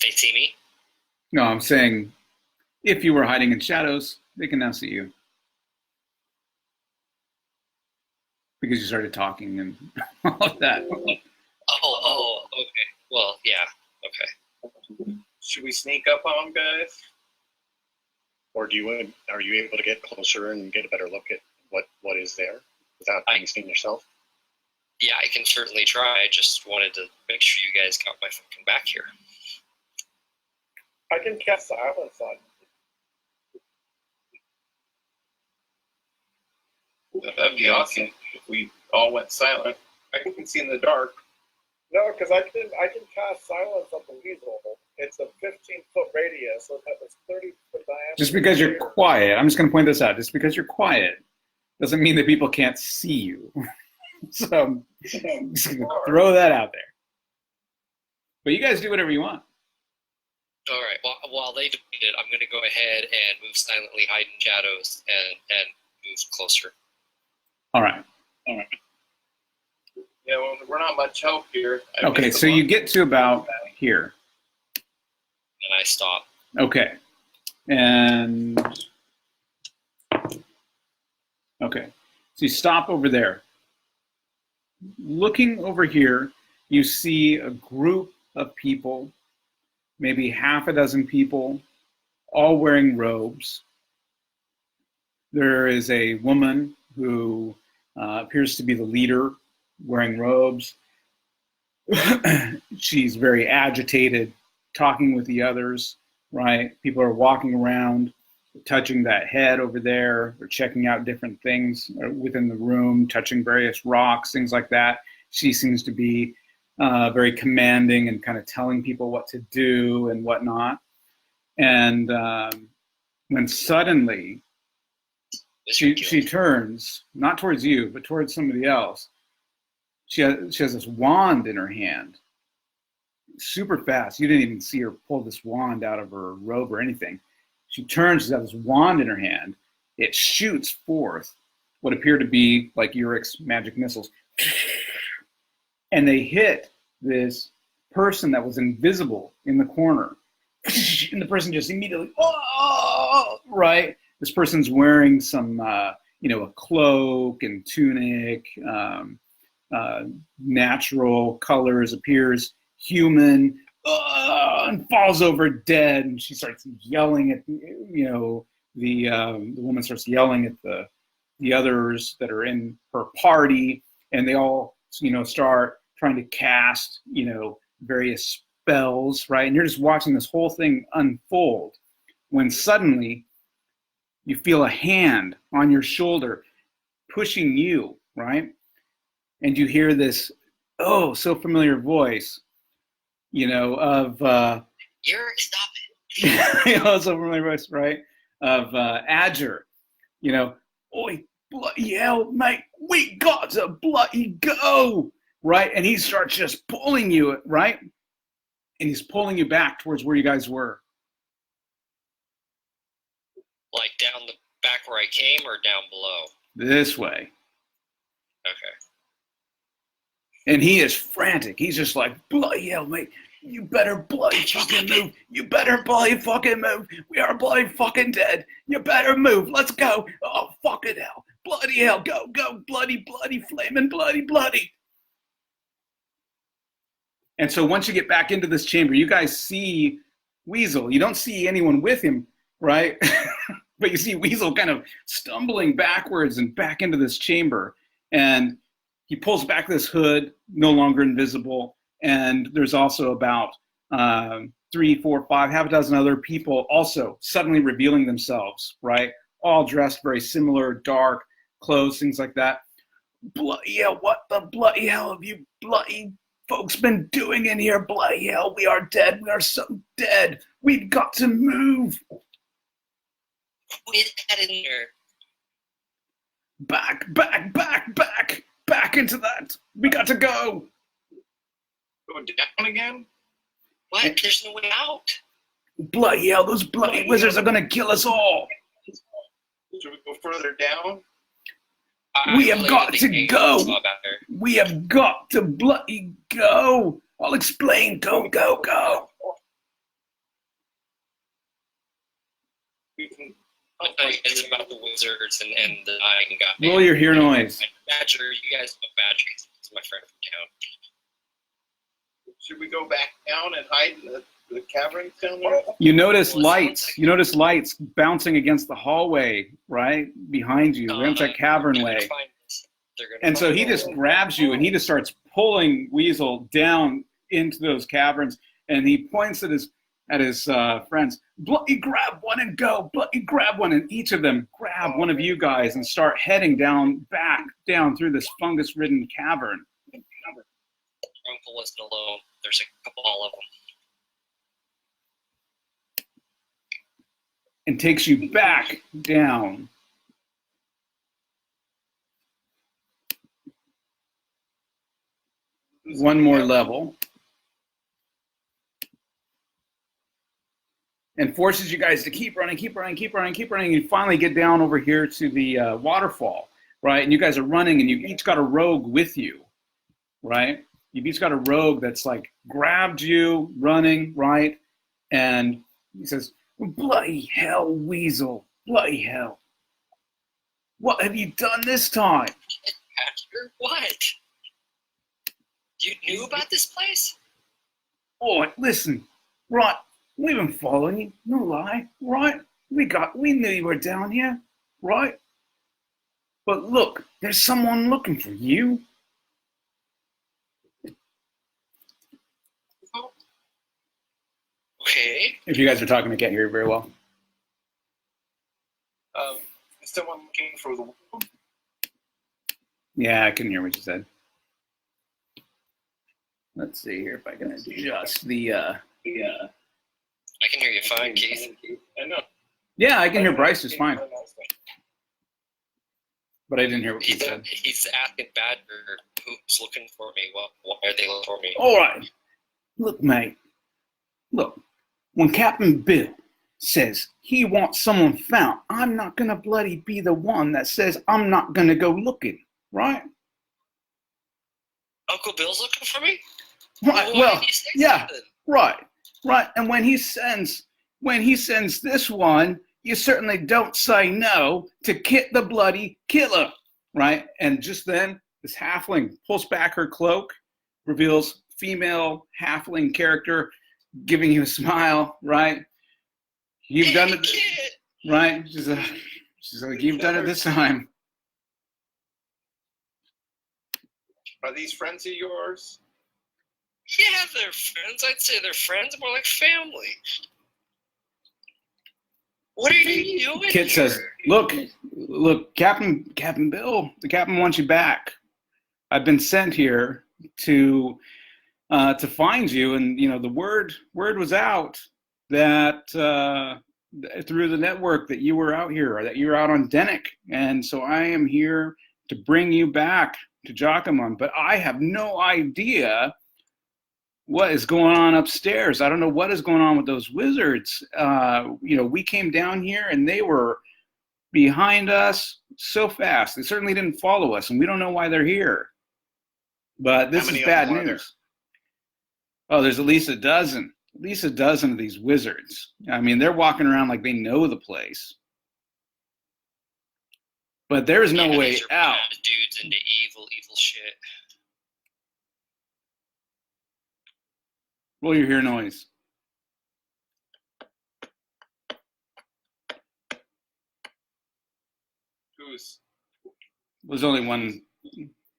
Speaker 2: They see me?
Speaker 1: No, I'm saying if you were hiding in shadows, they can now see you. Because you started talking and all of that.
Speaker 2: Oh, okay. Well, yeah, okay.
Speaker 6: Should we sneak up on them, guys?
Speaker 3: Or are you able to get closer and get a better look at what is there without being seen yourself?
Speaker 2: Yeah, I can certainly try. I just wanted to make sure you guys got my fucking back here.
Speaker 5: I can cast silence on
Speaker 6: That'd be awesome if we all went silent. I can see in the dark.
Speaker 5: No, because I can cast silence on the weasel. It's a 15-foot radius, so that was 30-foot diameter.
Speaker 1: Just because you're quiet, I'm just going to point this out. Just because you're quiet doesn't mean that people can't see you. So I'm just gonna throw that out there. But you guys do whatever you want.
Speaker 2: All right. Well, while they debate it, I'm going to go ahead and move silently, hide in shadows, and move closer.
Speaker 1: All right.
Speaker 6: Yeah, well, we're not much help here.
Speaker 1: Okay, so you get to about here.
Speaker 2: And I stop.
Speaker 1: Okay. And okay. So you stop over there. Looking over here, you see a group of people, maybe half a dozen people, all wearing robes. There is a woman who appears to be the leader, wearing robes. She's very agitated, talking with the others, right? People are walking around, touching that head over there, or checking out different things within the room, touching various rocks, things like that. She seems to be very commanding and kind of telling people what to do and whatnot. And when suddenly she turns, not towards you, but towards somebody else, she has this wand in her hand, super fast. You didn't even see her pull this wand out of her robe or anything. She turns, she's got this wand in her hand. It shoots forth what appear to be like Urik's magic missiles. And they hit this person that was invisible in the corner. And the person just immediately, oh, right? This person's wearing some, a cloak and tunic, natural colors, appears human, and falls over dead. And she starts yelling at, the woman starts yelling at the others that are in her party, and they all, start trying to cast, various spells, right? And you're just watching this whole thing unfold when suddenly you feel a hand on your shoulder pushing you, right? And you hear this, so familiar voice, of...
Speaker 2: Yurik, stop it.
Speaker 1: So familiar voice, right? Of Adger, oi, bloody hell, mate, we got to bloody go, right? And he starts just pulling you, right? And he's pulling you back towards where you guys were.
Speaker 2: Like down the back where I came or down below?
Speaker 1: This way.
Speaker 2: Okay.
Speaker 1: And he is frantic. He's just like, bloody hell, mate. You better bloody fucking move. You better bloody fucking move. We are bloody fucking dead. You better move. Let's go. Oh, fucking hell. Bloody hell. Go, go. Bloody, bloody, flaming, bloody, bloody. And so once you get back into this chamber, you guys see Weasel. You don't see anyone with him, right? But you see Weasel kind of stumbling backwards and back into this chamber. And he pulls back this hood, no longer invisible. And there's also about 3, 4, 5, half a dozen other people also suddenly revealing themselves, right? All dressed very similar, dark clothes, things like that. Bloody hell, what the bloody hell have you bloody folks been doing in here? Bloody hell, we are dead. We are so dead. We've got to move.
Speaker 2: We're dead in here.
Speaker 1: Back into that. We got to go.
Speaker 6: Going down again?
Speaker 2: What? There's no way out.
Speaker 1: Bloody hell, those bloody wizards are going to kill us all.
Speaker 6: Should we go further down?
Speaker 1: We have got to go. We have got to bloody go. I'll explain. Go, go, go.
Speaker 2: I'll tell you guys about the wizards and the dying guy.
Speaker 1: Roll your hear noise.
Speaker 2: Badger, you guys know Badger. He's my friend from town.
Speaker 6: Should we go back down and hide in the caverns down there?
Speaker 1: You notice lights. You notice lights bouncing against the hallway, right behind you, against that cavern way. And so he just grabs you and he just starts pulling Weasel down into those caverns. And he points at his friends. Bloody grab one and go. Bloody grab one, and each of them grab one of you guys and start heading back down through this fungus-ridden cavern.
Speaker 2: Uncle isn't alone. There's a couple of them.
Speaker 1: And takes you back down one more level. And forces you guys to keep running, keep running, keep running, keep running. And you finally get down over here to the waterfall, right? And you guys are running, and you each got a rogue with you, right? You've each got a rogue that's like grabbed you, running, right? And he says, bloody hell, Weasel, bloody hell. What have you done this time?
Speaker 2: Pastor, what? You knew about this place?
Speaker 1: Oh, listen, right, we've been following you, no lie, right? We knew you were down here, right? But look, there's someone looking for you.
Speaker 2: Okay.
Speaker 1: If you guys are talking, I can't hear you very well.
Speaker 6: Is someone looking for the?
Speaker 1: Yeah, I couldn't hear what you said. Let's see here if I can adjust the.
Speaker 2: I can hear you fine, Keith.
Speaker 6: I know.
Speaker 1: Yeah, I can hear Bryce just fine, but I didn't hear what you
Speaker 2: He's,
Speaker 1: said.
Speaker 2: he's asking Badger who's looking for me. Why are they looking for me?
Speaker 1: All right, look, mate. Look, when Captain Bill says he wants someone found, I'm not gonna bloody be the one that says I'm not gonna go looking, right?
Speaker 2: Uncle Bill's looking for me?
Speaker 1: Right.
Speaker 2: Why
Speaker 1: Well,
Speaker 2: did he say
Speaker 1: yeah.
Speaker 2: something?
Speaker 1: Right. And when he sends this one, you certainly don't say no to Kit the bloody killer, right? And just then, this halfling pulls back her cloak, reveals female halfling character, giving you a smile, right? You've done it,
Speaker 2: Kid.
Speaker 1: right? She's like, you've done it this time.
Speaker 6: Are these friends of yours?
Speaker 2: Yeah, they're friends. I'd say they're friends, more like family. What are you doing
Speaker 1: Kit
Speaker 2: here?
Speaker 1: says, look, Captain Bill, the captain wants you back. I've been sent here to find you, and you know the word was out that through the network that you were out here, or that you were out on Dennick, and so I am here to bring you back to Jacquemont, but I have no idea what is going on upstairs. I don't know what is going on with those wizards. We came down here and they were behind us so fast. They certainly didn't follow us, and we don't know why they're here. But this is bad news. Oh, there's at least a dozen of these wizards. I mean, they're walking around like they know the place. But there is no way
Speaker 2: these are
Speaker 1: out.
Speaker 2: bad dudes into evil shit.
Speaker 1: Roll your hear noise.
Speaker 6: Who's?
Speaker 1: There's only one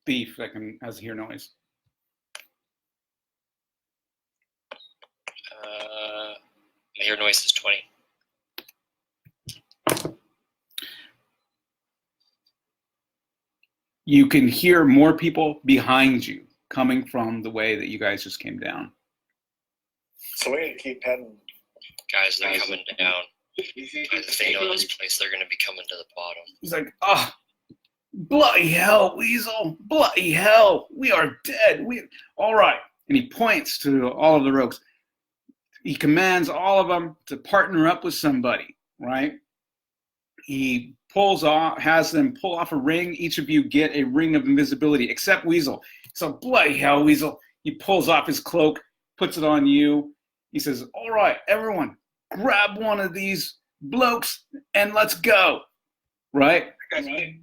Speaker 1: thief that has hear noise.
Speaker 2: My hear noise is 20.
Speaker 1: You can hear more people behind you coming from the way that you guys just came down.
Speaker 5: So we need to keep heading.
Speaker 2: Guys, they're coming down. If they know this place, they're going to be coming to the bottom.
Speaker 1: He's like, bloody hell, Weasel, bloody hell, we are dead. All right. And he points to all of the rogues. He commands all of them to partner up with somebody, right? He has them pull off a ring. Each of you get a ring of invisibility, except Weasel. So bloody hell, Weasel. He pulls off his cloak, puts it on you. He says, all right, everyone, grab one of these blokes and let's go, right?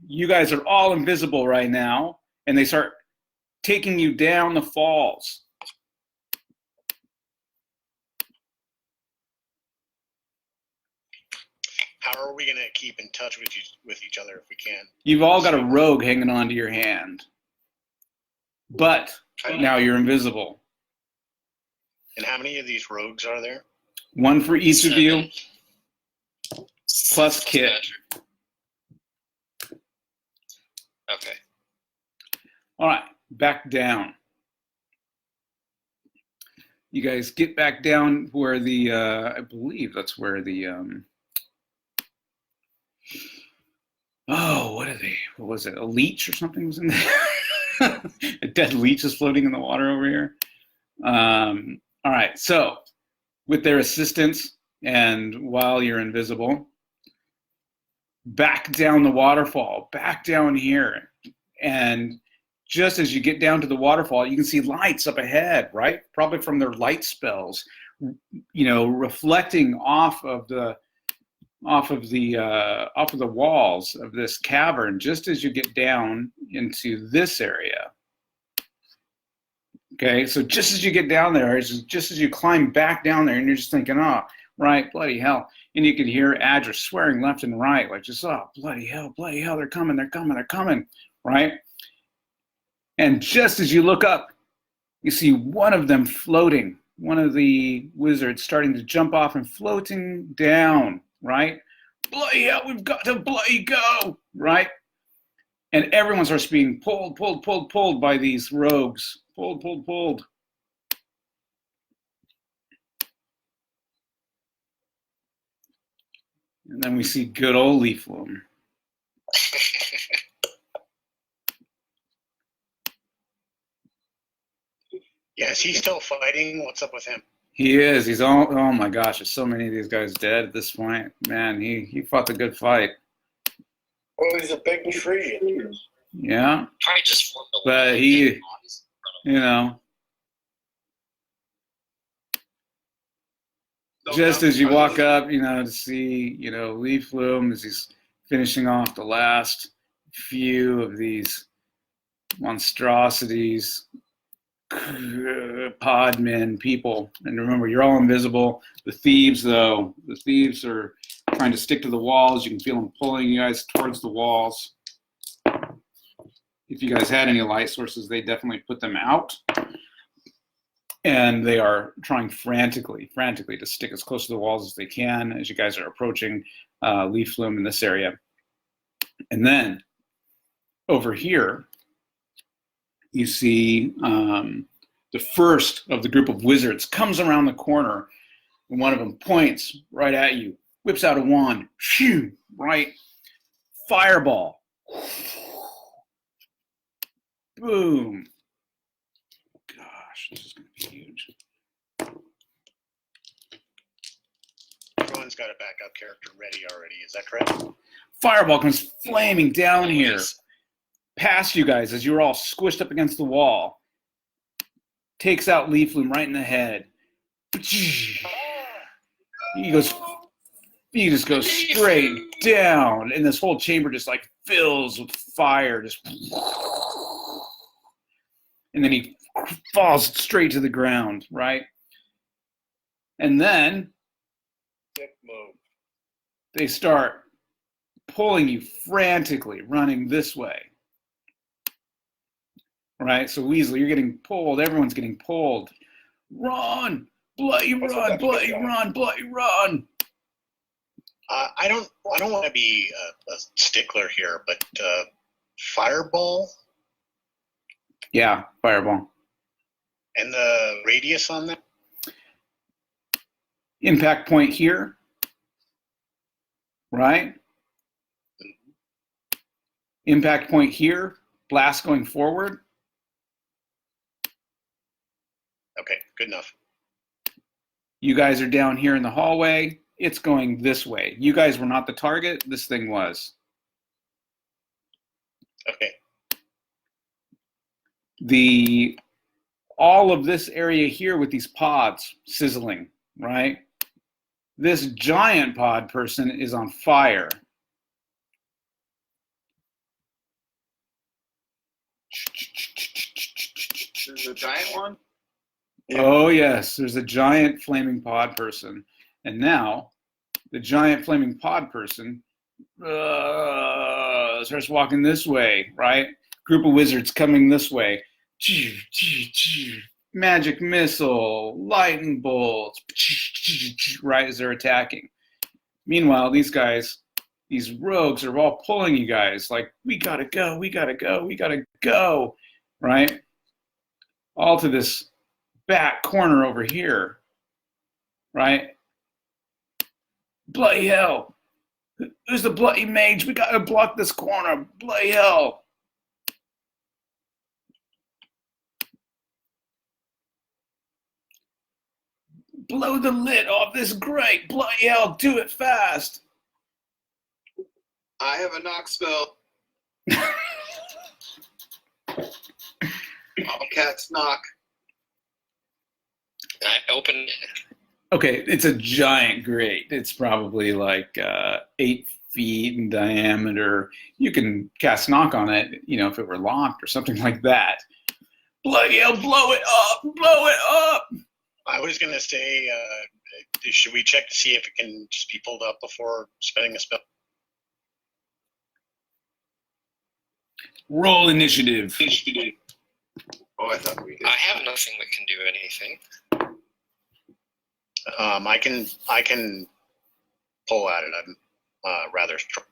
Speaker 1: You guys are all invisible right now, and they start taking you down the falls.
Speaker 3: How are we going to keep in touch with each other if we can?
Speaker 1: You've all got a rogue hanging onto your hand, but now you're invisible.
Speaker 3: And how many of these rogues are there?
Speaker 1: One for each
Speaker 2: 7.
Speaker 1: of you, plus Kit.
Speaker 2: Okay.
Speaker 1: All right, back down. You guys get back down where the, I believe that's where the, what was it? A leech or something was in there? A dead leech is floating in the water over here. All right, so with their assistance and while you're invisible, back down the waterfall, back down here. And just as you get down to the waterfall, you can see lights up ahead, right? Probably from their light spells, you know, reflecting off of the walls of this cavern just as you get down into this area. Okay, so just as you get down there, just as you climb back down there, and you're just thinking, oh, right, bloody hell. And you can hear Adra swearing left and right, like just, oh, bloody hell, they're coming, right? And just as you look up, you see one of them floating, one of the wizards starting to jump off and floating down, right? Bloody hell, we've got to bloody go, right? And everyone starts being pulled by these rogues. Pulled. And then we see good old Liveplay.
Speaker 3: Yeah, is he still fighting? What's up with him?
Speaker 1: He is. He's all. Oh my gosh, there's so many of these guys dead at this point. Man, he fought the good fight.
Speaker 5: Well, he's a big tree.
Speaker 1: Yeah.
Speaker 2: Probably just formed a
Speaker 1: But he, you know, just as you walk up, you know, to see, you know, Liveplay as he's finishing off the last few of these monstrosities, podmen, people. And remember, you're all invisible. The thieves, though, the thieves are trying to stick to the walls. You can feel them pulling you guys towards the walls. If you guys had any light sources, they definitely put them out. And they are trying frantically to stick as close to the walls as they can as you guys are approaching Liveplay in this area. And then over here, you see the first of the group of wizards comes around the corner, and one of them points right at you, whips out a wand, shoo, right? Fireball. Boom. Gosh, this is going to be huge.
Speaker 3: Everyone's got a backup character ready already. Is that correct?
Speaker 1: Fireball comes flaming down here, past you guys as you're all squished up against the wall. Takes out Liveplay right in the head. He just goes straight down, and this whole chamber just like fills with fire, just. And then he falls straight to the ground, right? And then they start pulling you frantically, running this way. Right? So Weasley, you're getting pulled. Everyone's getting pulled. Run! Bloody run! Bloody run! Bloody run!
Speaker 3: I don't want to be a stickler here, but fireball.
Speaker 1: Yeah, fireball.
Speaker 3: And the radius on that?
Speaker 1: Impact point here. Right? Impact point here. Blast going forward.
Speaker 3: Okay, good enough.
Speaker 1: You guys are down here in the hallway. It's going this way. You guys were not the target. This thing was.
Speaker 3: Okay.
Speaker 1: All of this area here with these pods sizzling, right? This giant pod person is on fire.
Speaker 6: There's a giant one?
Speaker 1: Oh, yes. There's a giant flaming pod person. And now, the giant flaming pod person starts walking this way, right? Group of wizards coming this way. Magic missile, lightning bolts, right as they're attacking. Meanwhile, these guys, these rogues are all pulling you guys like, we gotta go, we gotta go, we gotta go, right? All to this back corner over here, right? Bloody hell. Who's the bloody mage? We gotta block this corner. Bloody hell. blow the lid off this grate. Bloody hell, do it fast.
Speaker 6: I have a knock spell. All cats knock.
Speaker 2: I open it.
Speaker 1: Okay, it's a giant grate. It's probably like 8 feet in diameter. You can cast knock on it, if it were locked or something like that. Bloody hell, blow it up! Blow it up!
Speaker 3: I was going to say, should we check to see if it can just be pulled up before spending a spell?
Speaker 1: Roll initiative.
Speaker 6: Oh, I thought we did.
Speaker 2: I have nothing that can do anything.
Speaker 3: I can pull at it. I'm rather strong.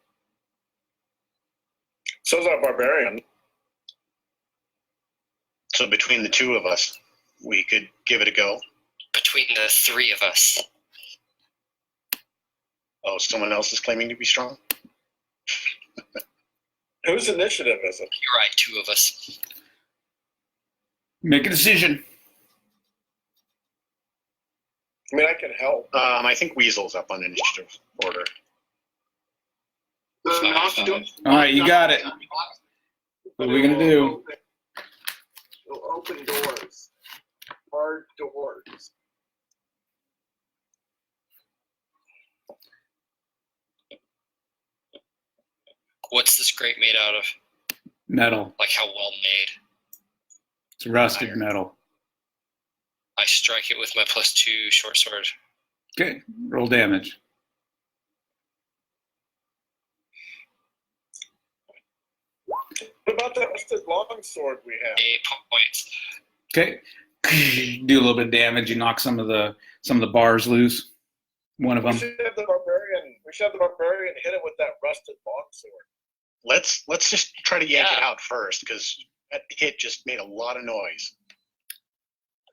Speaker 5: So's our barbarian.
Speaker 3: So between the two of us, we could give it a go.
Speaker 2: Between the three of us.
Speaker 3: Oh, someone else is claiming to be strong?
Speaker 5: Whose initiative is it?
Speaker 2: You're right, 2 of us.
Speaker 1: Make a decision.
Speaker 5: I mean, I can help.
Speaker 3: I think Weasel's up on initiative order.
Speaker 1: All right, you got it. What are we going to do?
Speaker 6: It'll open doors. Hard doors.
Speaker 2: What's this grate made out of?
Speaker 1: Metal.
Speaker 2: Like how well made?
Speaker 1: It's rusted metal.
Speaker 2: I strike it with my +2 short sword.
Speaker 1: Okay, roll damage.
Speaker 5: What about that rusted longsword we have?
Speaker 2: 8 points.
Speaker 1: Okay, do a little bit of damage. You knock some of the bars loose. One of
Speaker 5: We
Speaker 1: them.
Speaker 5: should have the barbarian hit it with that rusted longsword.
Speaker 3: Let's just try to yank it out first, because that hit just made a lot of noise.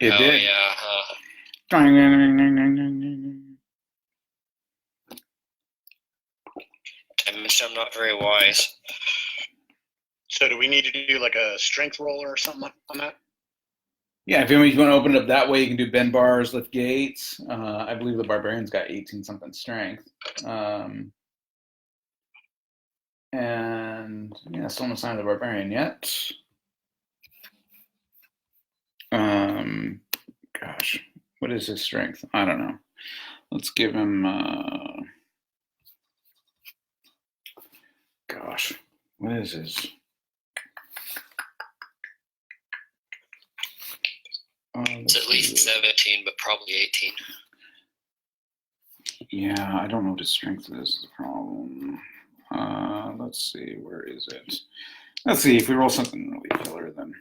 Speaker 1: It
Speaker 2: Oh,
Speaker 1: did.
Speaker 2: yeah. Damage, I'm not very wise.
Speaker 3: So do we need to do like a strength roll or something on that?
Speaker 1: Yeah, if you want to open it up that way, you can do bend bars, lift gates. I believe the barbarian's got 18 something strength. And yeah, still no sign of the barbarian yet. Gosh, what is his strength? I don't know. Let's give him. Gosh, what is his?
Speaker 2: It's at least 17, but probably 18.
Speaker 1: Yeah, I don't know what his strength is the problem. Let's see, where is it? Let's see, if we roll something really killer, then,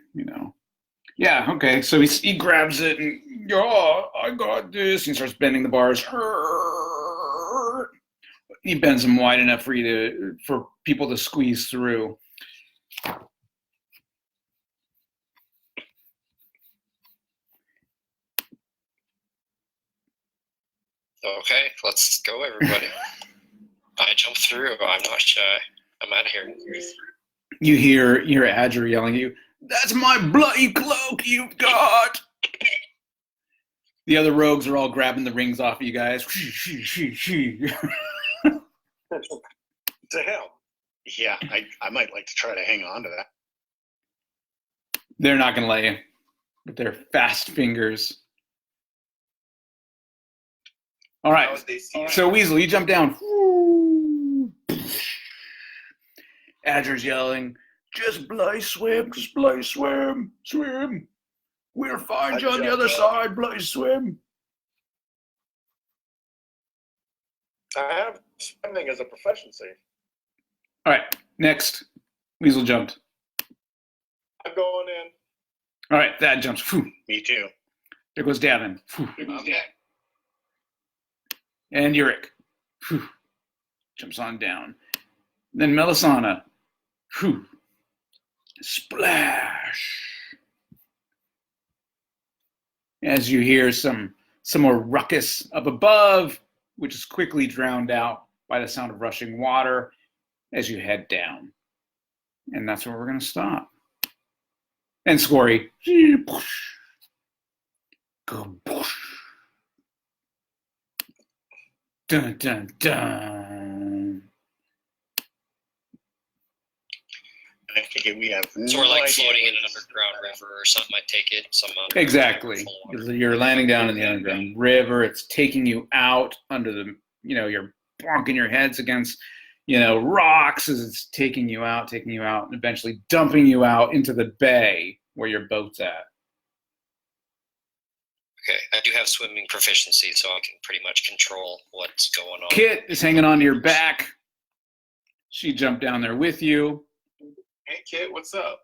Speaker 1: Yeah, okay, so he grabs it and, I got this. And he starts bending the bars. He bends them wide enough for people to squeeze through.
Speaker 2: Okay, let's go, everybody. I jump through. I'm not shy. I'm out of here.
Speaker 1: You hear Adger yelling at you, "That's my bloody cloak you've got!" The other rogues are all grabbing the rings off of you guys.
Speaker 5: Damn.
Speaker 3: Yeah, I might like to try to hang on to that.
Speaker 1: They're not going to let you with their fast fingers. All right, so Weasel, you jump down. Adger's yelling, "Just bloody swim, just bloody swim, swim. We'll find you on the other side, bloody swim."
Speaker 5: I have swimming as a proficiency.
Speaker 1: All right, next. Weasel jumped.
Speaker 5: I'm going in.
Speaker 1: All right, Thad jumps. Phew.
Speaker 3: Me too.
Speaker 1: There goes Davin. Phew.
Speaker 6: Okay.
Speaker 1: And Yurik. Phew. Jumps on down. Then Melisana. Phew. Splash. As you hear some more ruckus up above, which is quickly drowned out by the sound of rushing water as you head down. And that's where we're going to stop. And Scory. Dun, dun, dun.
Speaker 3: I take it we have
Speaker 2: So we're
Speaker 3: no
Speaker 2: like
Speaker 3: idea
Speaker 2: floating in
Speaker 3: what
Speaker 2: an
Speaker 3: this is
Speaker 2: underground
Speaker 3: about.
Speaker 2: river or something. I take it.
Speaker 1: Exactly.
Speaker 2: Full water.
Speaker 1: You're landing down in the underground river. It's taking you out under the, you're bonking your heads against, rocks as it's taking you out, and eventually dumping you out into the bay where your boat's at.
Speaker 2: Okay, I do have swimming proficiency, so I can pretty much control what's going on.
Speaker 1: Kit is hanging onto your back. She jumped down there with you.
Speaker 6: Hey, Kit, what's up?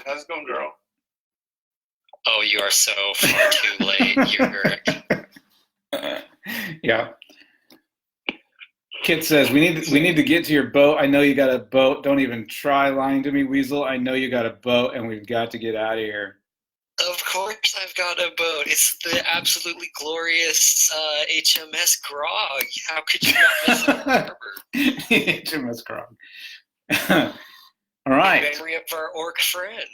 Speaker 6: How's it going, girl?
Speaker 2: Oh, you are so far too late. You're
Speaker 1: Yeah. Kit says, we need to get to your boat. I know you got a boat. Don't even try lying to me, Weasel. I know you got a boat, and we've got to get out of here.
Speaker 2: Of course I've got a boat. It's the absolutely glorious HMS Grog. How could you not miss the harbor?
Speaker 1: HMS Grog. All right.
Speaker 2: In memory of our orc friend.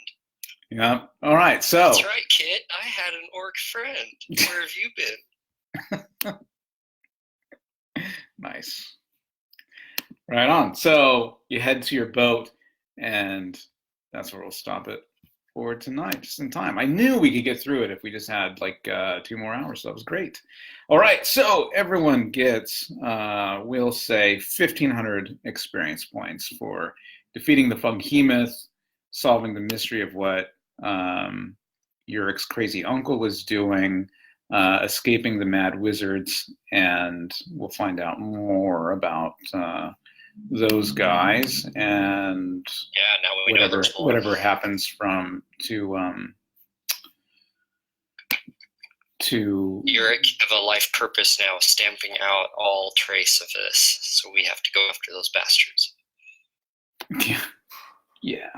Speaker 1: Yeah. All right. So.
Speaker 2: That's right, Kit. I had an orc friend. Where have you been?
Speaker 1: Nice. Right on. So you head to your boat, and that's where we'll stop it for tonight, just in time. I knew we could get through it if we just had like 2 more hours, so that was great. All right, so everyone gets, we'll say, 1,500 experience points for defeating the Funghemoth, solving the mystery of what Urik's crazy uncle was doing, escaping the mad wizards, and we'll find out more about those guys, and
Speaker 2: yeah, now we know there's more.
Speaker 1: Whatever happens to
Speaker 2: Yurik, you have a life purpose now, stamping out all trace of this. So we have to go after those bastards.
Speaker 1: Yeah.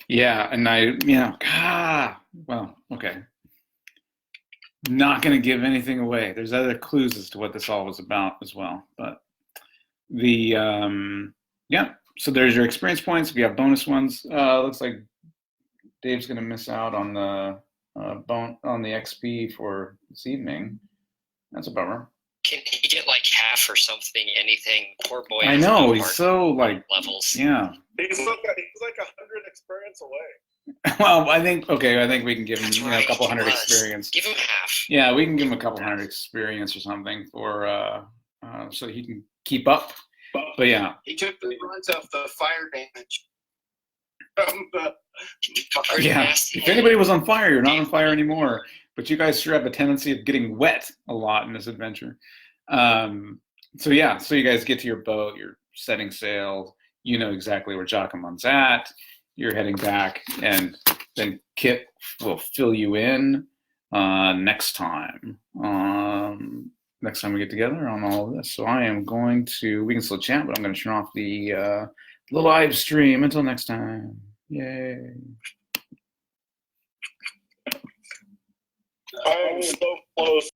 Speaker 1: Yeah, and well, okay. Not going to give anything away. There's other clues as to what this all was about as well. But so there's your experience points. If you have bonus ones, looks like Dave's going to miss out on the XP for this evening. That's a bummer.
Speaker 2: Can he get like half or something? Anything? Poor boy.
Speaker 1: I know, he's so like
Speaker 2: levels.
Speaker 1: Yeah.
Speaker 5: He's like 100 experience away.
Speaker 1: Well, I think we can give him
Speaker 2: right,
Speaker 1: a couple hundred
Speaker 2: was.
Speaker 1: experience.
Speaker 2: Give him half.
Speaker 1: Yeah, we can give him a couple hundred experience or something for so he can keep up. But yeah,
Speaker 6: He took the brunt of the fire damage from the
Speaker 1: yeah. If anybody was on fire, you're not on fire anymore. But you guys sure have a tendency of getting wet a lot in this adventure. So you guys get to your boat. You're setting sail. You know exactly where Jacamon's at. You're heading back, and then Kit will fill you in next time. Next time we get together on all of this. So I am going to. We can still chat, but I'm going to turn off the live stream until next time. Yay!
Speaker 5: I'm so close.